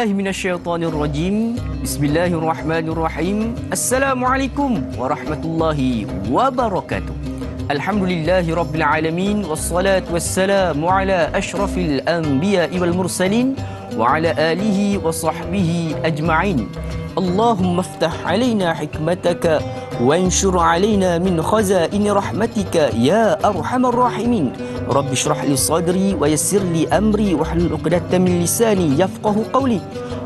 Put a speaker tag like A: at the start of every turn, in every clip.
A: billahi minasyaitonir rajim. Bismillahirrahmanirrahim. Assalamualaikum warahmatullahi wabarakatuh. Alhamdulillahi rabbil alamin wassalatu wassalamu ala asyrafil anbiya'i wal mursalin wa ala alihi wa sahbihi ajma'in. Allahumma iftah alaina hikmataka وانشر علينا من خزائن رحمتك يا أرحم الراحمين رب اشرح لي صدري ويسر لي أمري واحلل عقدة من لساني يفقه قولي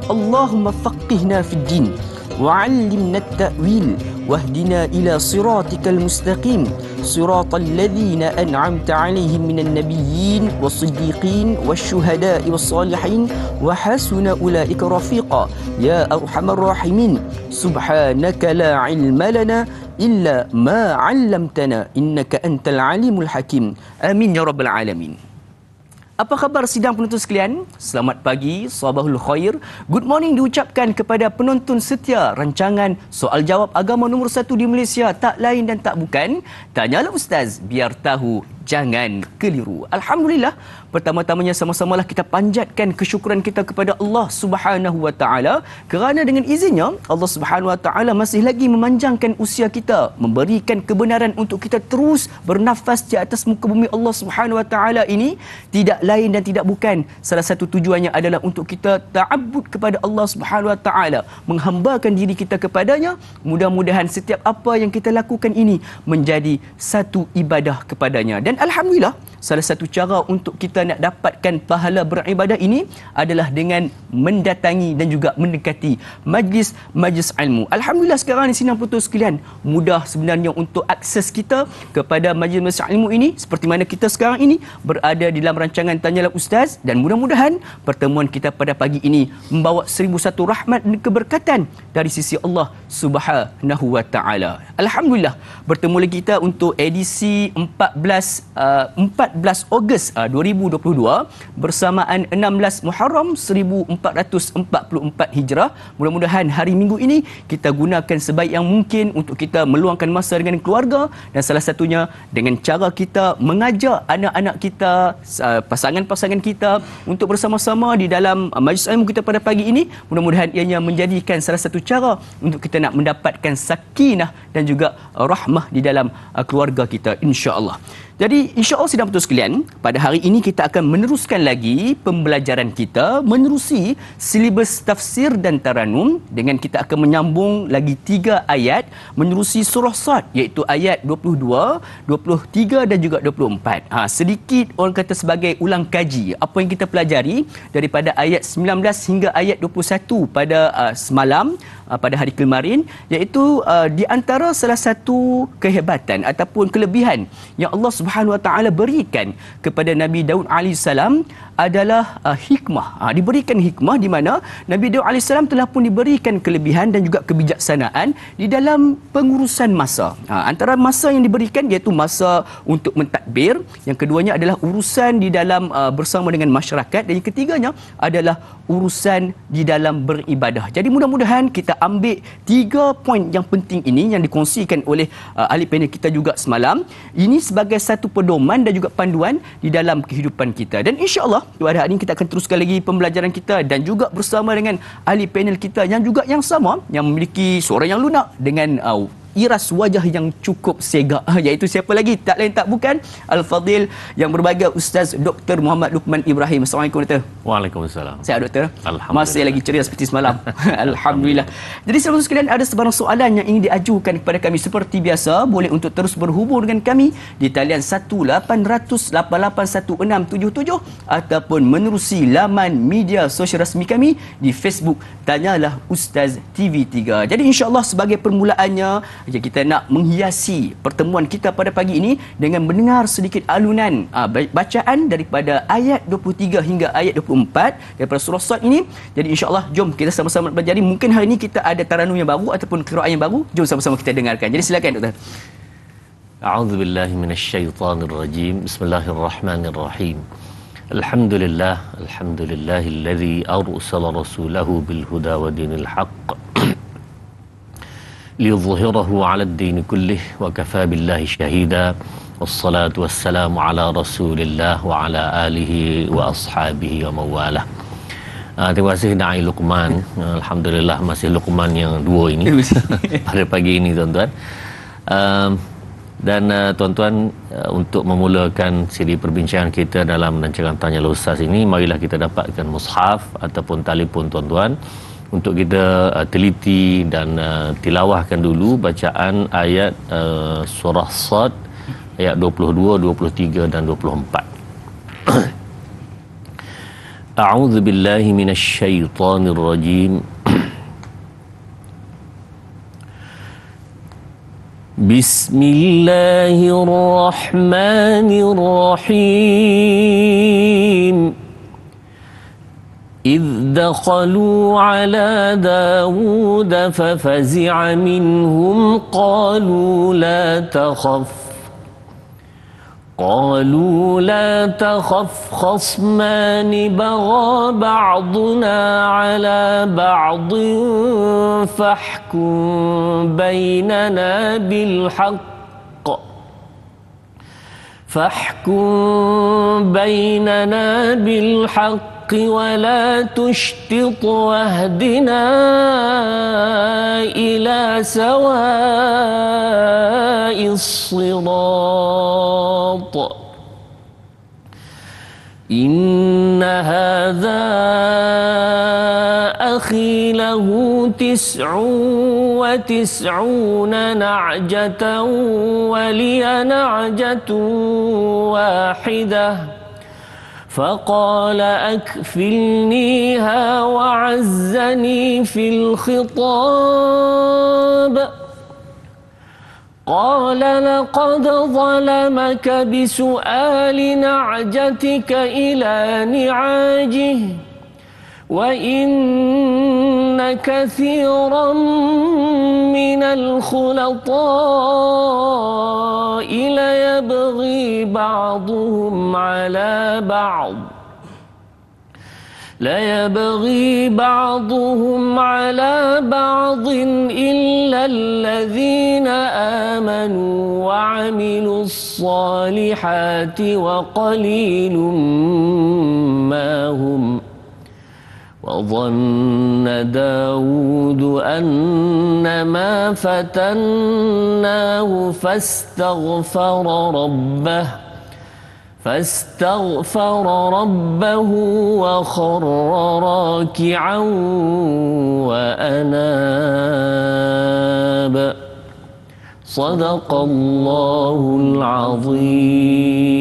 A: اللهم فقهنا في الدين وعلمنا التأويل واهدنا إلى صراطك المستقيم صراط الذين أنعمت عليهم من النبيين والصديقين والشهداء والصالحين وحسن أولئك رفيقا يا أرحم الراحمين سبحانك لا علم لنا إلا ما علمتنا إنك أنت العليم الحكيم آمين يا رب العالمين. Apa khabar sidang penonton sekalian? Selamat pagi, sabahul khair. Good morning diucapkan kepada penonton setia rancangan Soal Jawab Agama nombor 1 di Malaysia. Tak lain dan tak bukan, Tanyalah Ustaz, biar tahu, jangan keliru. Alhamdulillah, pertama-tamanya sama-samalah kita panjatkan kesyukuran kita kepada Allah Subhanahu Wa Taala kerana dengan izinnya Allah Subhanahu Wa Taala masih lagi memanjangkan usia kita, memberikan kebenaran untuk kita terus bernafas di atas muka bumi Allah Subhanahu Wa Taala ini. Tidak lain dan tidak bukan, salah satu tujuannya adalah untuk kita ta'abbud kepada Allah Subhanahu Wa Taala, menghambakan diri kita kepadanya. Mudah-mudahan setiap apa yang kita lakukan ini menjadi satu ibadah kepadanya. Dan alhamdulillah, salah satu cara untuk kita nak dapatkan pahala beribadah ini adalah dengan mendatangi dan juga mendekati majlis ilmu. Alhamdulillah sekarang di sini putus sekalian, mudah sebenarnya untuk akses kita kepada majlis ilmu ini, seperti mana kita sekarang ini berada di dalam rancangan Tanyalah Ustaz, dan mudah-mudahan pertemuan kita pada pagi ini membawa 1001 rahmat dan keberkatan dari sisi Allah Subhanahu Wa Taala. Alhamdulillah, bertemu lagi kita untuk edisi 14 Ogos 2022 bersamaan 16 Muharram 1444 Hijrah. Mudah-mudahan hari Minggu ini kita gunakan sebaik yang mungkin untuk kita meluangkan masa dengan keluarga, dan salah satunya dengan cara kita mengajak anak-anak kita, pasangan-pasangan kita untuk bersama-sama di dalam majlis ilmu kita pada pagi ini. Mudah-mudahan ianya menjadikan salah satu cara untuk kita nak mendapatkan sakinah dan juga rahmah di dalam keluarga kita, insya-Allah. Jadi insya-Allah sidang penonton sekalian, pada hari ini kita akan meneruskan lagi pembelajaran kita menerusi silibus tafsir dan taranum, dengan kita akan menyambung lagi 3 ayat menerusi surah Sad, iaitu ayat 22, 23 dan juga 24. Sedikit orang kata sebagai ulang kaji apa yang kita pelajari daripada ayat 19 hingga ayat 21 pada semalam, pada hari kemarin, iaitu di antara salah satu kehebatan ataupun kelebihan yang Allah Subhanahu Wa Taala berikan kepada Nabi Daud alaihissalam adalah hikmah. Diberikan hikmah di mana Nabi Daud alaihissalam telah pun diberikan kelebihan dan juga kebijaksanaan di dalam pengurusan masa. Antara masa yang diberikan iaitu masa untuk mentadbir, yang keduanya adalah urusan di dalam bersama dengan masyarakat, dan yang ketiganya adalah urusan di dalam beribadah. Jadi mudah-mudahan kita ambil 3 poin yang penting ini yang dikongsikan oleh ahli panel kita juga semalam. Ini sebagai satu pedoman dan juga panduan di dalam kehidupan kita. Dan insya-Allah pada hari ini kita akan teruskan lagi pembelajaran kita, dan juga bersama dengan ahli panel kita yang juga yang sama, yang memiliki suara yang lunak dengan iras wajah yang cukup segak, iaitu siapa lagi? Tak lain tak bukan Al-Fadil yang berbahagia Ustaz Dr. Muhammad Luqman Ibrahim. Assalamualaikum Doktor.
B: Waalaikumsalam.
A: Sihat Doktor?
B: Alhamdulillah.
A: Masih lagi ceria seperti semalam. Alhamdulillah. Jadi saudara sekalian, ada sebarang soalan yang ingin diajukan kepada kami seperti biasa, boleh untuk terus berhubung dengan kami di talian 1-800-881-677 ataupun menerusi laman media sosial rasmi kami di Facebook Tanyalah Ustaz TV3. Jadi insya-Allah sebagai permulaannya, kita nak menghiasi pertemuan kita pada pagi ini dengan mendengar sedikit alunan bacaan daripada ayat 23 hingga ayat 24 daripada surah Sad ini. Jadi insya-Allah jom kita sama-sama belajar. Mungkin hari ini kita ada taranum yang baru ataupun qiraat yang baru. Jom sama-sama kita dengarkan. Jadi silakan Doktor.
B: A'udzubillahi minasyaitonirrajim. Bismillahirrahmanirrahim. Alhamdulillahilladzi arsala rasulahu bil huda wa dinil haqq liyudhhirahu 'ala ad-din kullih wa kafa billahi shahida. Wassalatu wassalamu ala Rasulillah wa ala alihi wa ashabihi wa mawalah. Terima kasih Da'i Luqman. Alhamdulillah masih Luqman yang dua ini pada pagi ini tuan-tuan. Dan tuan-tuan, untuk memulakan siri perbincangan kita dalam rancangan Tanya Ustaz ini, marilah kita dapatkan mushaf ataupun telefon tuan-tuan untuk kita teliti dan tilawahkan dulu bacaan ayat surah Sad ayat 22, 23 dan 24. A'udzu billahi minasy syaithanir rajim. Bismillahirrahmanirrahim. إذ دخلوا على داود ففزع منهم قالوا لا تخف خصمان بغى بعضنا على بعض فاحكم بيننا بالحق ولا تشطط واهدنا إلى سواء الصراط إن هذا أخي له 99 نعجة ولي نعجة واحدة فقال أكفلنيها وعزني في الخطاب قال لقد ظلمك بسؤال نعجتك إلى نعاجه وإن كثيرا من الخلطاء ليبغي بعضهم على بعض إلا الذين آمنوا وعملوا الصالحات وقليل ما هم وظن داود أنما فتناه فاستغفر ربه وخر راكعا وأناب صدق الله العظيم.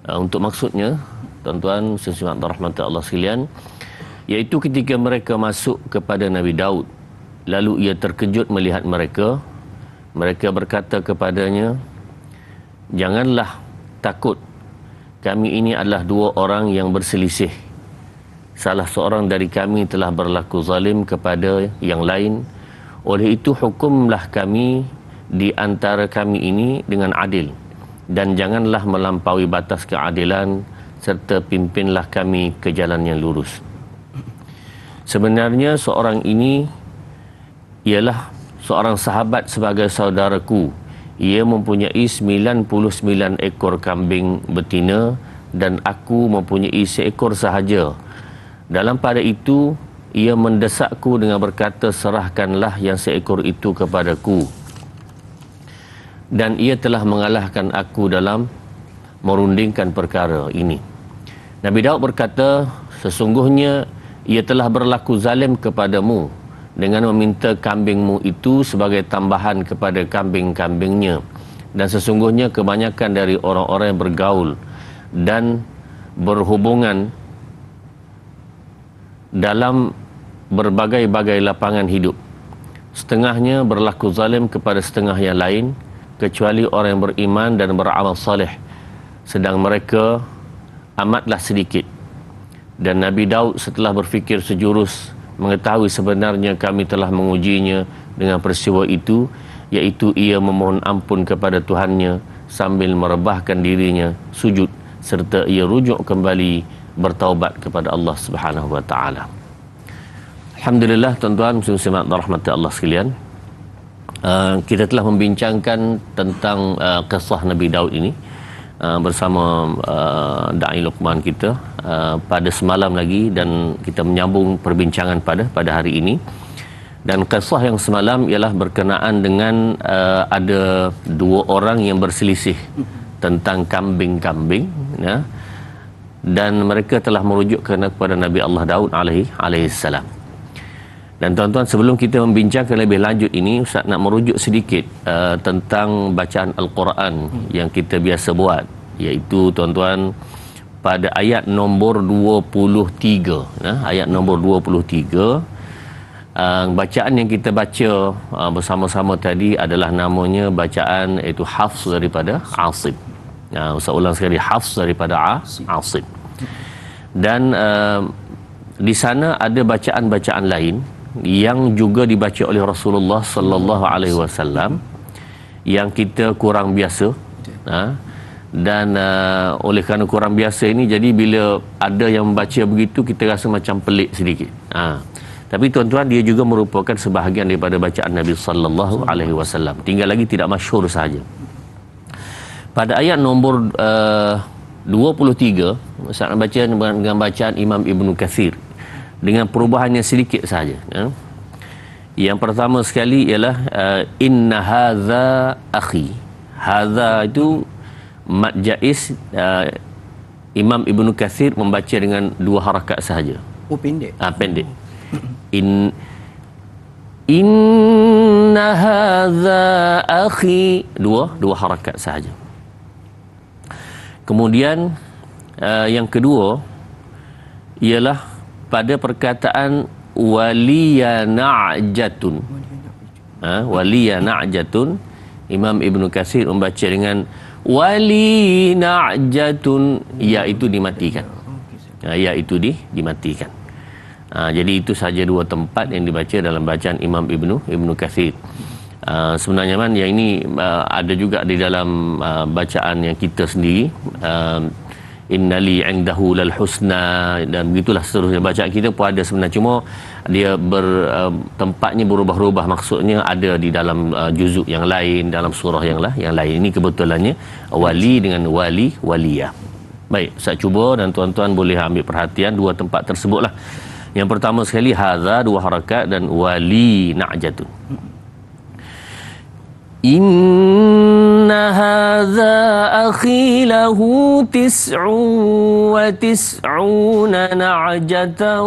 B: Untuk maksudnya, tuan-tuan muslim rahmat Allah sekalian, iaitu ketika mereka masuk kepada Nabi Daud, lalu ia terkejut melihat mereka. Mereka berkata kepadanya, janganlah takut, kami ini adalah dua orang yang berselisih. Salah seorang dari kami telah berlaku zalim kepada yang lain. Oleh itu hukumlah kami di antara kami ini dengan adil, dan janganlah melampaui batas keadilan, serta pimpinlah kami ke jalan yang lurus. Sebenarnya seorang ini ialah seorang sahabat sebagai saudaraku. Ia mempunyai 99 ekor kambing betina dan aku mempunyai seekor sahaja. Dalam pada itu ia mendesakku dengan berkata, serahkanlah yang seekor itu kepadaku. Dan ia telah mengalahkan aku dalam merundingkan perkara ini. Nabi Daud berkata, sesungguhnya ia telah berlaku zalim kepadamu dengan meminta kambingmu itu sebagai tambahan kepada kambing-kambingnya. Dan sesungguhnya kebanyakan dari orang-orang yang bergaul dan berhubungan dalam berbagai-bagai lapangan hidup, setengahnya berlaku zalim kepada setengah yang lain, kecuali orang yang beriman dan beramal saleh, sedang mereka amatlah sedikit. Dan Nabi Daud setelah berfikir sejurus mengetahui sebenarnya kami telah mengujinya dengan peristiwa itu, iaitu ia memohon ampun kepada Tuhannya sambil merebahkan dirinya sujud, serta ia rujuk kembali bertaubat kepada Allah Subhanahu wa taala. Alhamdulillah, tuan-tuan muslimat rahmati Allah sekalian, kita telah membincangkan tentang kisah Nabi Daud ini, bersama Da'i Luqman kita pada semalam lagi, dan kita menyambung perbincangan pada hari ini. Dan kisah yang semalam ialah berkenaan dengan ada dua orang yang berselisih tentang kambing-kambing, ya, dan mereka telah merujuk kepada Nabi Allah Daud alaihi salam. Dan tuan-tuan, sebelum kita membincangkan lebih lanjut ini, Ustaz nak merujuk sedikit tentang bacaan Al-Quran yang kita biasa buat, iaitu tuan-tuan pada ayat nombor 23, ayat nombor 23, bacaan yang kita baca bersama-sama tadi adalah namanya bacaan iaitu Hafs daripada Asim. Ustaz ulang sekali, Hafs daripada Asim. Dan di sana ada bacaan-bacaan lain yang juga dibaca oleh Rasulullah sallallahu alaihi wasallam yang kita kurang biasa, dan oleh kerana kurang biasa ini, jadi bila ada yang membaca begitu kita rasa macam pelik sedikit. Tapi tuan-tuan, dia juga merupakan sebahagian daripada bacaan Nabi sallallahu alaihi wasallam, tinggal lagi tidak masyhur sahaja. Pada ayat nombor 23, saya nak baca dengan bacaan Imam Ibnu Katsir dengan perubahannya sedikit sahaja. Yang pertama sekali ialah inna hadza akhi. Hadza itu mad jaiz. Imam Ibnu Katsir membaca dengan dua harakat sahaja.
A: Oh, pendek.
B: Pendek. Inna hadza akhi, dua harakat sahaja. Kemudian yang kedua ialah pada perkataan waliya na'jatun. Waliya na'jatun, Imam Ibnu Katsir membaca dengan wali na'jatun, ya itu dimatikan. Ya itu dimatikan. Jadi itu saja dua tempat yang dibaca dalam bacaan Imam Ibnu Katsir. Sebenarnya yang ini ada juga di dalam bacaan yang kita sendiri, innali indahu lal husna, dan begitulah seterusnya. Bacaan kita pun ada sebenarnya, cuma dia tempatnya berubah-ubah, maksudnya ada di dalam juzuk yang lain, dalam surah yang lain. Ini kebetulannya wali dengan waliyah. Baik, saya cuba dan tuan-tuan boleh ambil perhatian dua tempat tersebutlah. Yang pertama sekali hadza, dua harakat, dan wali na'jatun. Inna hadza akhi lahu 99 na'jatan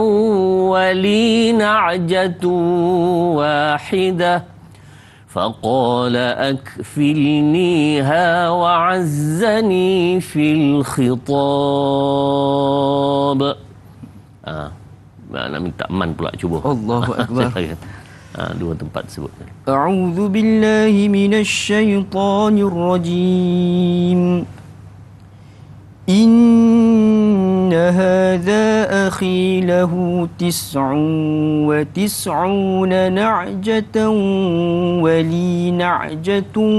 B: wa li na'jatun wahidah faqala akfilniha wa'azzani fil khitab. Nak minta man pula, cuba.
A: Allahu akbar.
B: Dua tempat sebut.
A: A'udzu billahi minasy syaithanir rajim. Inna hadza akhi lahu 99 na'jatan wa li na'jatun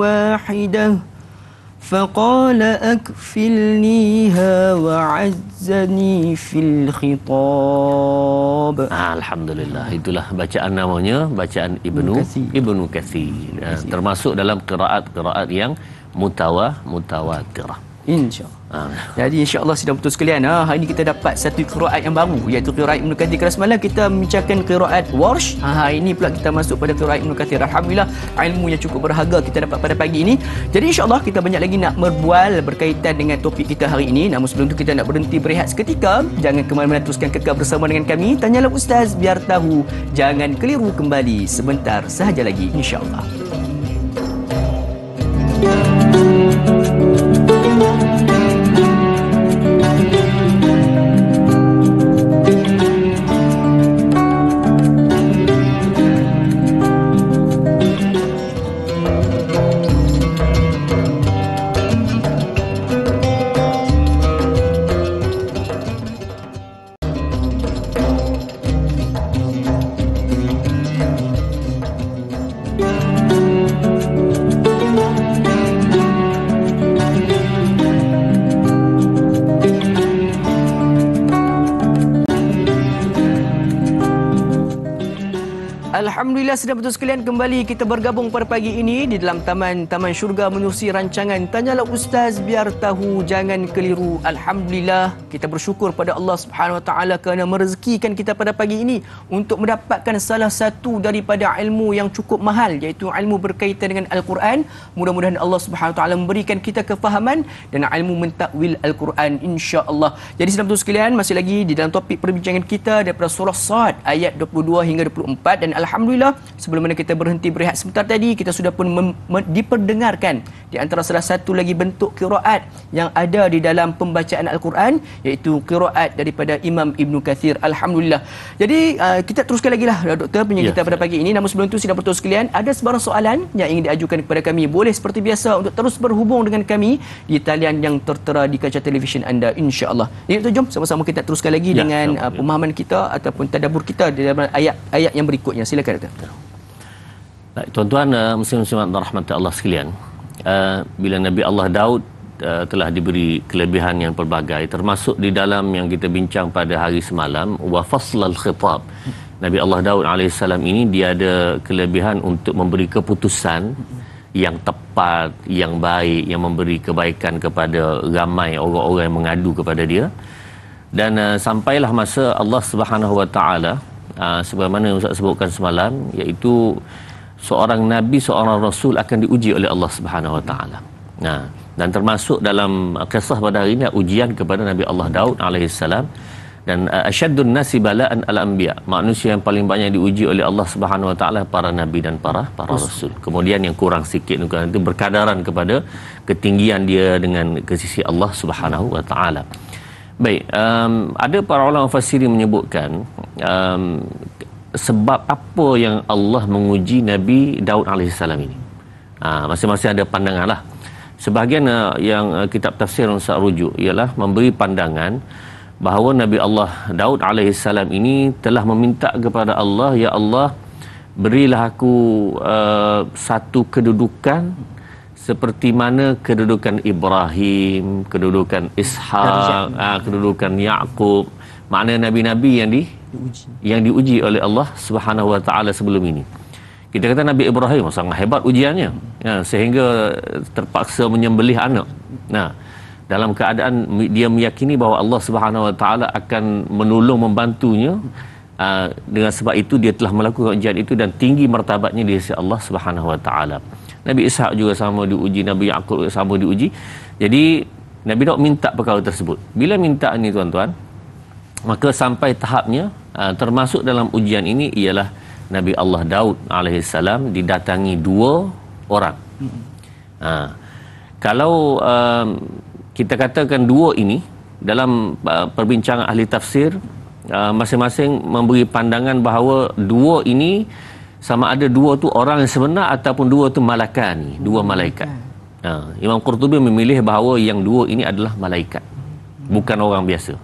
A: wahidah فقال أكفلنيها وعزني في الخطاب.
B: Alhamdulillah, itulah bacaan namanya, bacaan Ibnu Katsir. Termasuk dalam qiraat yang mutawatirah.
A: InsyaAllah. Jadi insyaAllah sidang betul sekalian, hari ini kita dapat satu qiraat yang baru, iaitu qiraat Ibnu Katsir. Kalau semalam kita membincangkan qiraat Warsh, hari ini pula kita masuk pada qiraat Ibnu Katsir. Alhamdulillah, ilmu yang cukup berharga kita dapat pada pagi ini. Jadi insyaAllah kita banyak lagi nak berbual berkaitan dengan topik kita hari ini. Namun sebelum itu kita nak berhenti berehat seketika. Jangan ke mana-mana, teruskan kekal bersama dengan kami. Tanyalah Ustaz biar tahu. Jangan keliru, kembali sebentar sahaja lagi insyaAllah. Alhamdulillah, sedang betul sekalian, kembali kita bergabung pada pagi ini di dalam Taman Syurga menerusi rancangan Tanyalah Ustaz Biar Tahu Jangan Keliru. Alhamdulillah, kita bersyukur pada Allah Subhanahu Wa Taala kerana merezekikan kita pada pagi ini untuk mendapatkan salah satu daripada ilmu yang cukup mahal, iaitu ilmu berkaitan dengan Al-Quran. Mudah-mudahan Allah Subhanahu Wa Taala memberikan kita kefahaman dan ilmu mentakwil Al-Quran, insya-Allah. Jadi sedang betul sekalian, masih lagi di dalam topik perbincangan kita daripada surah Sad ayat 22 hingga 24, dan alhamdulillah sebelum mana kita berhenti berehat sebentar tadi, kita sudah pun diperdengarkan di antara salah satu lagi bentuk qiraat yang ada di dalam pembacaan Al-Quran, iaitu qiraat daripada Imam Ibn Kathir. Alhamdulillah. Jadi kita teruskan lagi lah doktor penyakit kita pada pagi ini. Namun sebelum itu, sidang betul sekalian, ada sebarang soalan yang ingin diajukan kepada kami, boleh seperti biasa untuk terus berhubung dengan kami di talian yang tertera di kaca televisyen anda, insya-Allah. Jadi jom sama-sama kita teruskan lagi dengan pemahaman kita ataupun tadabbur kita di dalam ayat-ayat yang berikutnya. Silakan doktor.
B: Baik, tuan-tuan muslim-muslimat rahmat Allah sekalian, bila Nabi Allah Daud telah diberi kelebihan yang pelbagai, termasuk di dalam yang kita bincang pada hari semalam, wa faslal khitab. Nabi Allah Daud alaihissalam ini dia ada kelebihan untuk memberi keputusan yang tepat, yang baik, yang memberi kebaikan kepada ramai orang-orang yang mengadu kepada dia. Dan sampailah masa Allah Subhanahu Wa Taala, sebagaimana Ustaz sebutkan semalam, iaitu seorang nabi, seorang rasul akan diuji oleh Allah Subhanahu Wa Taala. Dan termasuk dalam kisah pada hari ini ujian kepada Nabi Allah Daud alaihissalam. Dan asyaddun nasi bala'an al-anbiya, manusia yang paling banyak diuji oleh Allah Subhanahu Wa Taala para nabi dan para rasul. Kemudian yang kurang sikit itu berkadaran kepada ketinggian dia dengan ke sisi Allah Subhanahu Wa Taala. Baik, ada para ulama mufassirin menyebutkan sebab apa yang Allah menguji Nabi Daud alaihissalam ini. Masing-masing ada pandangan lah. Sebahagian yang kitab tafsir Ustaz rujuk ialah memberi pandangan bahawa Nabi Allah Daud alaihissalam ini telah meminta kepada Allah, ya Allah, berilah aku satu kedudukan seperti mana kedudukan Ibrahim, kedudukan Ishaq, kedudukan Yaqub. Makna nabi-nabi yang diuji oleh Allah Subhanahu Wa Taala sebelum ini. Kita kata Nabi Ibrahim sangat hebat ujiannya, sehingga terpaksa menyembelih anak. Dalam keadaan dia meyakini bahawa Allah Subhanahu Wa Taala akan menolong, membantunya. Dengan sebab itu dia telah melakukan ujian itu dan tinggi martabatnya di sisi Allah Subhanahu Wa Taala. Nabi Ishaq juga sama diuji, Nabi Yaqub juga sama diuji. Jadi Nabi Daud minta perkara tersebut. Bila minta ini tuan-tuan, maka sampai tahapnya termasuk dalam ujian ini ialah Nabi Allah Daud alaihissalam didatangi dua orang. Kalau kita katakan dua ini dalam perbincangan ahli tafsir, masing-masing memberi pandangan bahawa dua ini sama ada dua tu orang yang sebenar ataupun dua tu malakan, dua malaikat. Imam Qurtubi memilih bahawa yang dua ini adalah malaikat, bukan orang biasa.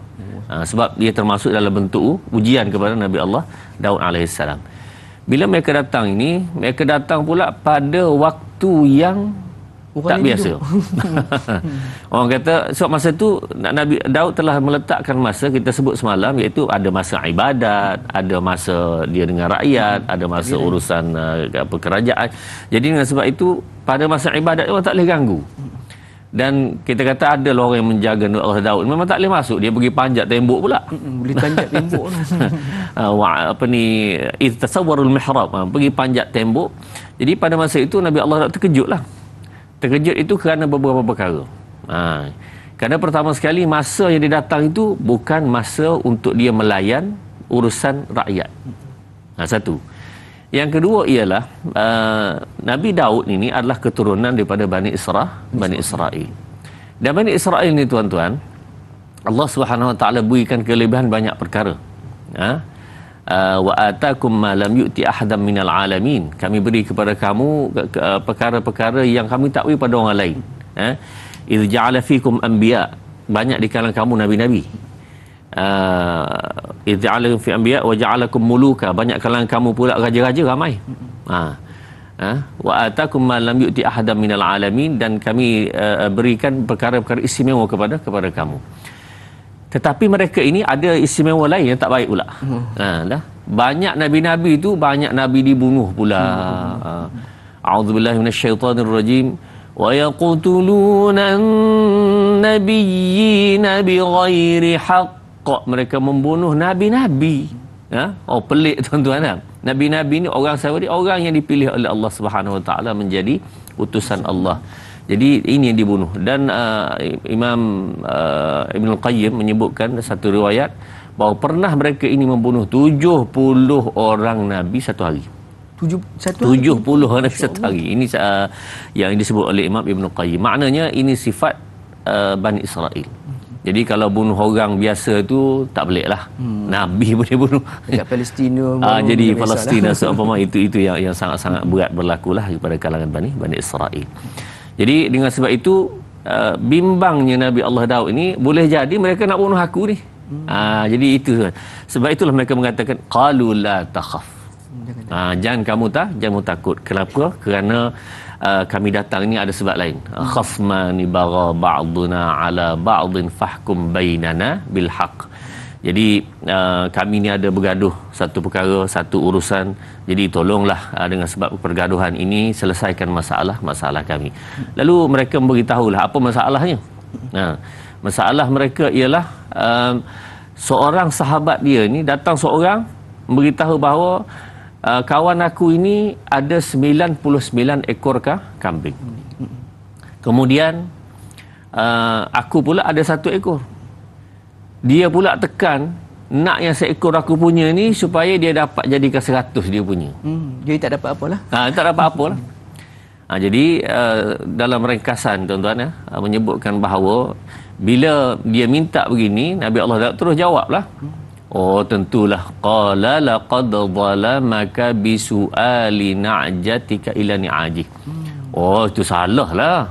B: Sebab dia termasuk dalam bentuk ujian kepada Nabi Allah Daud alaihissalam. Bila mereka datang ini, mereka datang pula pada waktu yang tak biasa. Orang kata sebab masa tu Nabi Daud telah meletakkan masa, kita sebut semalam, iaitu ada masa ibadat, ada masa dia dengan rakyat, ada masa urusan kerajaan. Jadi dengan sebab itu pada masa ibadat orang tak boleh ganggu. Dan kita kata ada orang yang menjaga Allah Daud, memang tak boleh masuk, dia pergi panjat tembok pula.
A: Boleh panjat tembok.
B: Iz tasawwarul mihrab, pergi panjat tembok. Jadi pada masa itu Nabi Allah Daud terkejutlah. Terkejut itu kerana beberapa perkara. Kerana pertama sekali, masa yang dia datang itu bukan masa untuk dia melayan urusan rakyat. Satu. Yang kedua ialah Nabi Daud ini adalah keturunan daripada Bani Israel. Dan Bani Israel ini tuan-tuan, Allah Subhanahu Wa Taala berikan kelebihan banyak perkara. Wa atakum ma lam yu'ti ahadan minal alamin. Kami beri kepada kamu perkara-perkara yang kami tak beri pada orang lain. Idz ja'ala fikum anbiya, banyak di kalangan kamu nabi-nabi. Idz ja'ala fi anbiya wa ja'alakum muluka, banyak kalangan kamu pula raja-raja ramai. Wa atakum ma lam yu'ti ahadan minal alamin, dan kami berikan perkara-perkara istimewa kepada kamu. Tetapi mereka ini ada istimewa lain yang tak baik pula. banyak nabi-nabi tu banyak nabi dibunuh pula. A'udzubillahi minasyaitonirrajim. Wa yaqtuluna an-nabiyyina bighairi haqq. Mereka membunuh nabi-nabi. Oh, pelik tuan-tuan. Nabi-nabi ni orang siapa dia? Orang yang dipilih oleh Allah Subhanahu Wa Taala menjadi utusan Allah. Jadi ini yang dibunuh. Dan Imam Ibn Qayyim menyebutkan satu riwayat bahawa pernah mereka ini membunuh 70 orang nabi satu hari. 70 orang nabi satu hari. Ini yang disebut oleh Imam Ibn Qayyim. Maknanya ini sifat Bani Israel. Jadi kalau bunuh orang biasa tu tak pelik lah. Nabi pun dia bunuh.
A: Dekat Palestin
B: jadi Palestin seumpama itu yang sangat-sangat berat berlakulah kepada kalangan Bani Israel. Jadi dengan sebab itu bimbangnya Nabi Allah Daud ini, boleh jadi mereka nak bunuh aku ni. Jadi itu sebab itulah mereka mengatakan qalu la takhaf. Jangan kamu takut. Kenapa? Kerana kami datang ini ada sebab lain. Khasmani bagha ba'duna ala ba'din fahkum bainana bil haqq. Jadi kami ni ada bergaduh satu perkara, satu urusan. Jadi tolonglah dengan sebab pergaduhan ini selesaikan masalah kami. Lalu mereka memberitahulah apa masalahnya. Masalah mereka ialah seorang sahabat dia ni datang seorang memberitahu bahawa kawan aku ini ada 99 ekor kambing. Kemudian aku pula ada 1 ekor. Dia pula tekan nak yang seekor aku punya ni supaya dia dapat jadikan 100 dia punya.
A: Jadi tak dapat apalah.
B: Tak dapat apalah. Jadi dalam ringkasan tuan-tuan menyebutkan bahawa bila dia minta begini, Nabi Allah terus jawablah. Oh, tentulah qala laqad zalamaka bisuali na'jatika ila ni'aji. Oh, itu salah lah.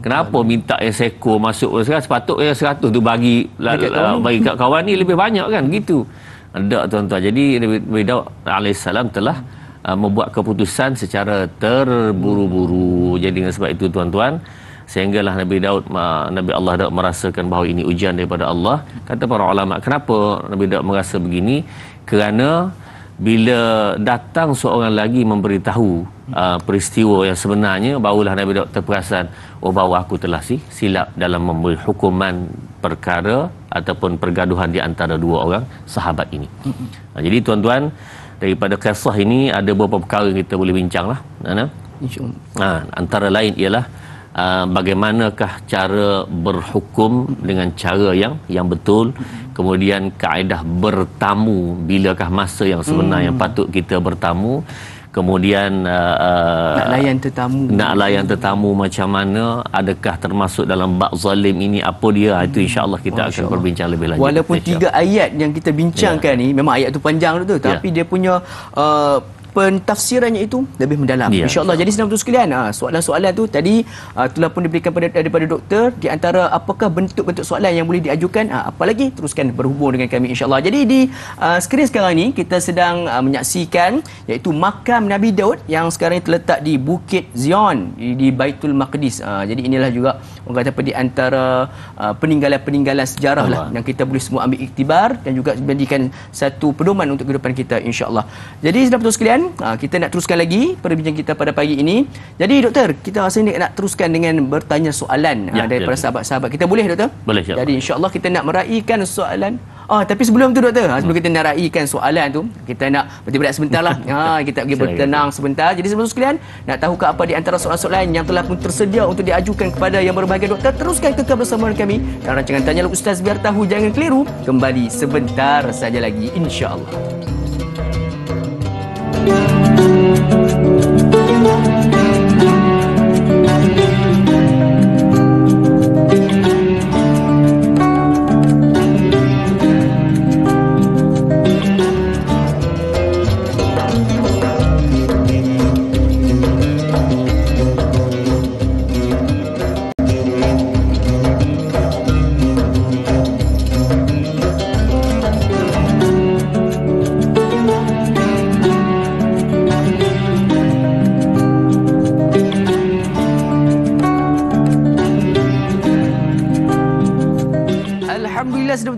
B: Kenapa minta yang seekor masuk sekarang? Sepatutnya 100 tu bagi kat kawan ni lebih banyak kan, gitu. Tak tuan-tuan. Jadi Nabi Daud alaihissalam telah membuat keputusan secara terburu-buru. Jadi dengan sebab itu tuan-tuan, sehinggalah Nabi Allah Daud merasakan bahawa ini ujian daripada Allah. Kata para ulama, kenapa Nabi Daud merasa begini? Kerana bila datang seorang lagi memberitahu peristiwa yang sebenarnya, barulah Nabi Daud terperasan, bahawa aku telah silap dalam memberi hukuman perkara ataupun pergaduhan di antara 2 orang sahabat ini. Jadi tuan-tuan, daripada kisah ini ada beberapa perkara yang kita boleh bincang lah. Antara lain ialah bagaimanakah cara berhukum dengan cara yang betul, kemudian kaedah bertamu, bilakah masa yang sebenar yang patut kita bertamu, kemudian nak layan tetamu macam mana, adakah termasuk dalam bab zalim ini, apa dia, itu insya-Allah kita akan berbincang lebih lanjut.
A: Walaupun 3 ayat yang kita bincangkan ni, memang ayat tu panjang tu, tapi dia punya pentafsirannya itu lebih mendalam, insya-Allah. Jadi senang betul sekalian, soalan-soalan tu tadi telah pun diberikan daripada doktor, di antara apakah bentuk-bentuk soalan yang boleh diajukan, apa lagi, teruskan berhubung dengan kami insya-Allah. Jadi di skrin sekarang ni kita sedang menyaksikan iaitu makam Nabi Daud yang sekarang ini terletak di Bukit Zion di Baitul Maqdis. Jadi inilah juga orang kata di antara peninggalan-peninggalan sejarah lah yang kita boleh semua ambil iktibar dan juga menjadikan satu pedoman untuk kehidupan kita insya-Allah. Jadi sedang betul sekalian, kita nak teruskan lagi perbincangan kita pada pagi ini. Jadi doktor, kita rasa ni nak teruskan dengan bertanya soalan daripada sahabat-sahabat kita. Boleh doktor?
B: Boleh.
A: Jadi insya-Allah kita nak meraihkan soalan. Tapi sebelum tu doktor, sebelum kita nak raihkan soalan tu, kita nak berehat sebentar lah. Kita pergi bertenang sebentar. Jadi sebelum sekalian, nak tahukah apa di antara soalan-soalan yang telah pun tersedia untuk diajukan kepada yang berbahagia doktor? Teruskan kekal bersama kami dalam rancangan Tanyalah Ustaz, biar tahu jangan keliru. Kembali sebentar saja lagi insya-Allah.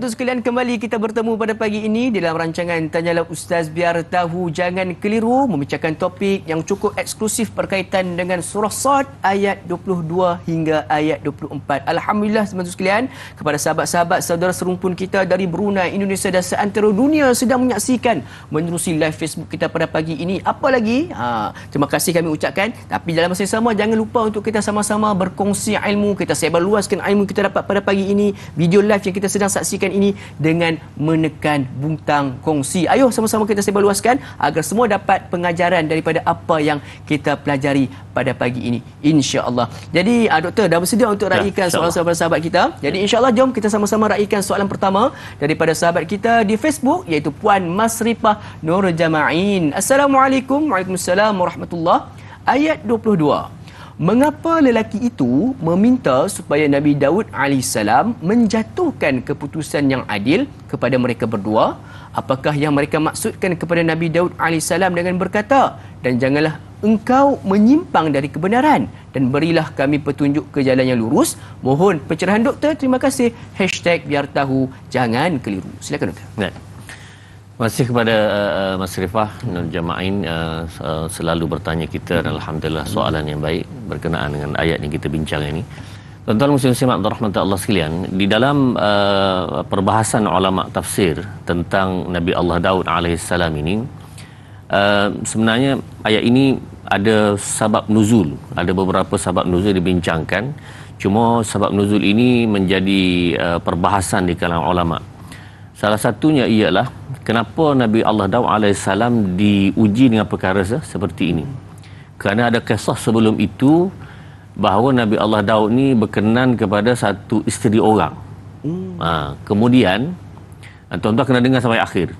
A: tuan-tuan sekalian, kembali kita bertemu pada pagi ini dalam rancangan Tanyalah Ustaz, biar tahu jangan keliru, memecahkan topik yang cukup eksklusif berkaitan dengan surah Sad ayat 22 hingga ayat 24. Alhamdulillah tuan-tuan sekalian, kepada sahabat-sahabat saudara serumpun kita dari Brunei, Indonesia dan seantero dunia sedang menyaksikan menerusi live Facebook kita pada pagi ini. Apa lagi? Terima kasih kami ucapkan. Tapi dalam masa yang sama, jangan lupa untuk kita sama-sama berkongsi ilmu, kita sebarluaskan ilmu kita dapat pada pagi ini, video live yang kita sedang saksikan ini, dengan menekan butang kongsi. Ayuh sama-sama kita sebarluaskan agar semua dapat pengajaran daripada apa yang kita pelajari pada pagi ini, insya-Allah. Jadi doktor dah bersedia untuk raikan soalan-soalan sahabat kita. Jadi insya-Allah jom kita sama-sama raikan soalan pertama daripada sahabat kita di Facebook, iaitu Puan Masrifah Nur Jama'in. Assalamualaikum. Waalaikumsalam warahmatullahi. Ayat 22. Mengapa lelaki itu meminta supaya Nabi Daud AS menjatuhkan keputusan yang adil kepada mereka berdua? Apakah yang mereka maksudkan kepada Nabi Daud AS dengan berkata, dan janganlah engkau menyimpang dari kebenaran dan berilah kami petunjuk ke jalan yang lurus? Mohon pencerahan doktor. Terima kasih. #biar tahu jangan keliru. Silakan doktor.
B: Terima kasih kepada Mas Rifah Nur Jama'in, selalu bertanya kita, dan alhamdulillah soalan yang baik berkenaan dengan ayat yang kita bincang ini. Tuan-tuan muslimin simak rahmatullah sekalian, di dalam perbahasan ulama tafsir tentang Nabi Allah Daud alaihissalam ini, sebenarnya ayat ini ada sabab nuzul, ada beberapa sabab nuzul dibincangkan. Cuma sabab nuzul ini menjadi perbahasan di kalangan ulama. Salah satunya ialah kenapa Nabi Allah Daud alaihissalam diuji dengan perkara seperti ini. Kerana ada kisah sebelum itu bahawa Nabi Allah Daud ni berkenan kepada satu isteri orang. Kemudian tuan-tuan kena dengar sampai akhir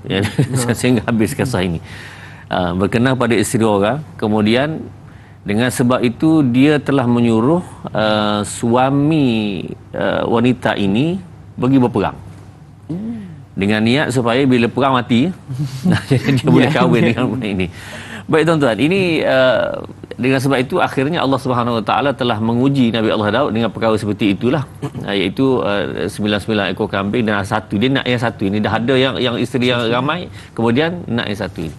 B: sehingga habis kisah ini. Berkenan pada isteri orang, kemudian dengan sebab itu dia telah menyuruh suami wanita ini pergi berperang. Dengan niat supaya bila perang mati dia boleh kahwin dengan ini. Baik tuan-tuan, ini dengan sebab itu akhirnya Allah Subhanahu Wa Taala telah menguji Nabi Allah Daud dengan perkara seperti itulah, iaitu 99 ekor kambing dan satu. Dia nak yang satu ini, dah ada yang isteri yang ramai, kemudian nak yang satu ini.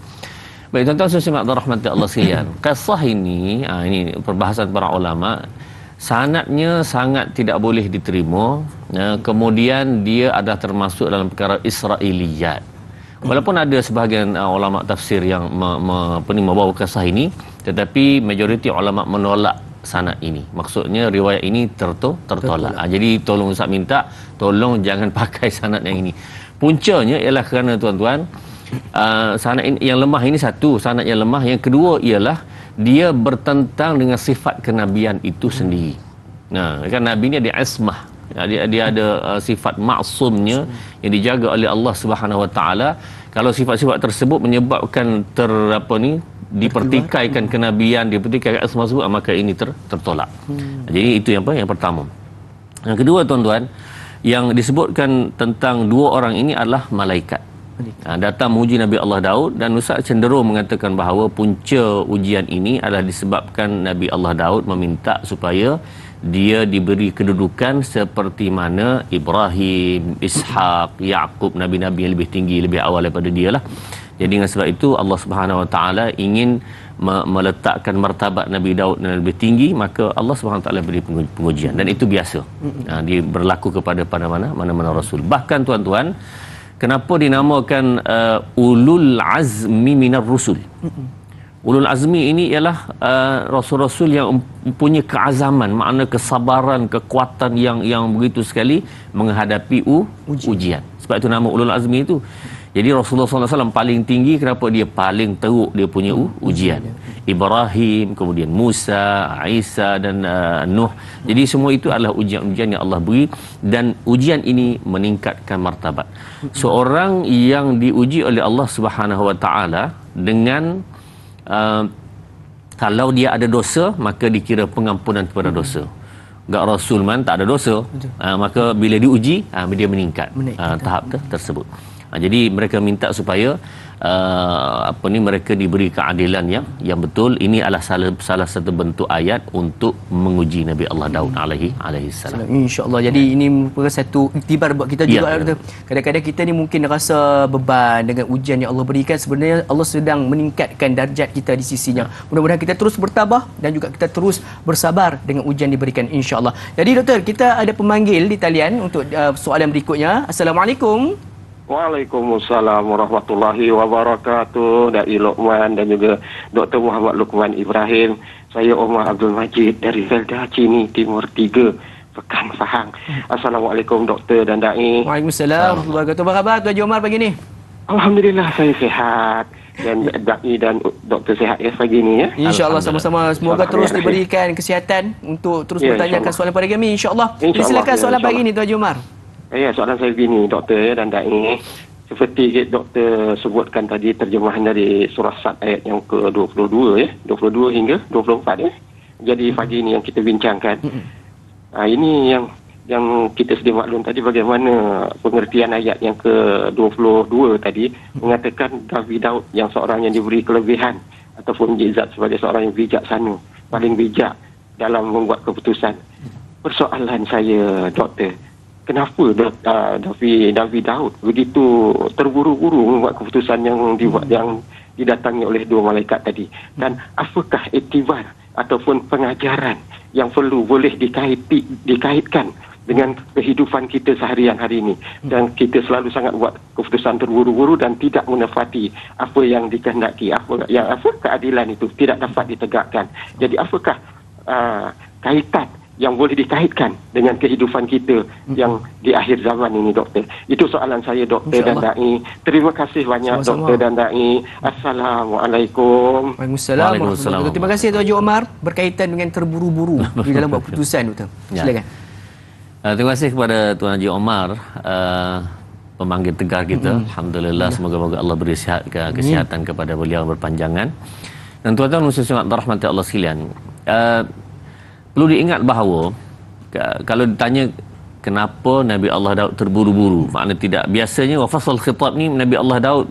B: Baik tuan-tuan sekalian rahmati Allah sekalian, kisah ini perbahasan para ulama, sanadnya sangat tidak boleh diterima. Kemudian dia adalah termasuk dalam perkara Israiliyat. Walaupun ada sebahagian ulama tafsir yang membawa kisah ini, tetapi majoriti ulama menolak sanad ini. Maksudnya riwayat ini tertolak. Jadi tolong Ustaz minta, tolong jangan pakai sanad yang ini. Puncanya ialah kerana tuan-tuan, sanad yang lemah ini satu, sanad yang lemah. Yang kedua ialah dia bertentang dengan sifat kenabian itu sendiri. Kan Nabi ni ada ismah, dia ada sifat maksumnya yang dijaga oleh Allah Subhanahu Wa Taala. Kalau sifat-sifat tersebut menyebabkan dipertikaikan kenabian, dipertikaikan ismah tersebut, maka ini tertolak. Jadi itu yang pertama. Yang kedua tuan-tuan, yang disebutkan tentang dua orang ini adalah malaikat. Datang menguji Nabi Allah Daud, dan Ustaz cenderung mengatakan bahawa punca ujian ini adalah disebabkan Nabi Allah Daud meminta supaya dia diberi kedudukan seperti mana Ibrahim, Ishaq, Yaqub, nabi-nabi yang lebih tinggi, lebih awal daripada dia lah. Jadi dengan sebab itu Allah Subhanahu Wa Taala ingin meletakkan martabat Nabi Daud yang lebih tinggi, maka Allah Subhanahu Wa Taala beri pengujian, dan itu biasa. Dia berlaku kepada mana-mana rasul. Bahkan tuan-tuan, kenapa dinamakan ulul azmi minar rusul? Ulul azmi ini ialah rasul-rasul yang mempunyai keazaman, makna kesabaran, kekuatan yang begitu sekali menghadapi ujian. Sebab itu nama ulul azmi itu. Jadi Rasulullah SAW paling tinggi, kenapa? Dia paling teruk dia punya ujian. Ibrahim, kemudian Musa, Isa dan Nuh. Jadi semua itu adalah ujian-ujian yang Allah beri, dan ujian ini meningkatkan martabat. Seorang yang diuji oleh Allah Subhanahu Wa Taala dengan kalau dia ada dosa, maka dikira pengampunan kepada dosa. Gak Rasul tak ada dosa, maka bila diuji dia meningkat tahap tersebut. Jadi mereka minta supaya mereka diberi keadilan yang betul. Ini adalah salah satu bentuk ayat untuk menguji Nabi Allah Daud alaihi salam.
A: Insya-Allah. Jadi ini merupakan satu iktibar buat kita juga. Kadang-kadang kita ni mungkin rasa beban dengan ujian yang Allah berikan. Sebenarnya Allah sedang meningkatkan darjat kita di sisinya. Mudah-mudahan kita terus bertabah dan juga kita terus bersabar dengan ujian diberikan, insya-Allah. Jadi doktor, kita ada pemanggil di talian untuk soalan berikutnya. Assalamualaikum.
C: Waalaikumsalam warahmatullahi wabarakatuh. Dari Luqman dan juga Dr. Muhammad Luqman Ibrahim. Saya Omar Abdul Majid dari Felda Cini Timur 3, Pekan Pahang. Assalamualaikum doktor dan dai.
A: Waalaikumsalam warahmatullahi wabarakatuh. Apa khabar Tuan Haji Omar pagi ni?
C: Alhamdulillah saya sihat. Dan dai dan doktor sihat ya pagi ni ya.
A: InsyaAllah sama-sama. Semoga terus diberikan kesihatan untuk terus bertanyakan soalan pada kami, insyaAllah. Silakan soalan pagi ni Tuan Haji Omar.
C: Ya, soalan saya begini doktor dan dai. Seperti doktor sebutkan tadi terjemahan dari surah Sad ayat yang ke-22 ya, 22 hingga 24 ya. Jadi pagi ini yang kita bincangkan. Ini yang kita sedia maklum tadi, bagaimana pengertian ayat yang ke-22 tadi mengatakan Nabi Daud yang seorang yang diberi kelebihan ataupun mukjizat sebagai seorang yang bijaksana, paling bijak dalam membuat keputusan. Persoalan saya doktor, kenapa Nabi Daud begitu terburu-buru membuat keputusan yang didatangi oleh dua malaikat tadi? Dan apakah iktibar ataupun pengajaran yang boleh dikaitkan dengan kehidupan kita seharian hari ini? Dan kita selalu sangat buat keputusan terburu-buru dan tidak menepati apa yang dikehendaki, apa keadilan itu tidak dapat ditegakkan. Jadi apakah kaitan yang boleh dikaitkan dengan kehidupan kita yang di akhir zaman ini doktor? Itu soalan saya doktor dan dai. Terima kasih banyak doktor dan dai. Assalamualaikum.
A: Waalaikumsalam. Terima kasih Tuan Haji Omar berkaitan dengan terburu-buru di dalam buat keputusan doktor. Silakan.
B: Terima kasih kepada Tuan Haji Omar, pemanggil tegar kita. Alhamdulillah, semoga Allah beri kesihatan kepada beliau berpanjangan. Dan tuan-tuan muslim yang dirahmati Allah sekalian, perlu diingat bahawa kalau ditanya kenapa Nabi Allah Daud terburu-buru, makna tidak biasanya wafasal khitab ni Nabi Allah Daud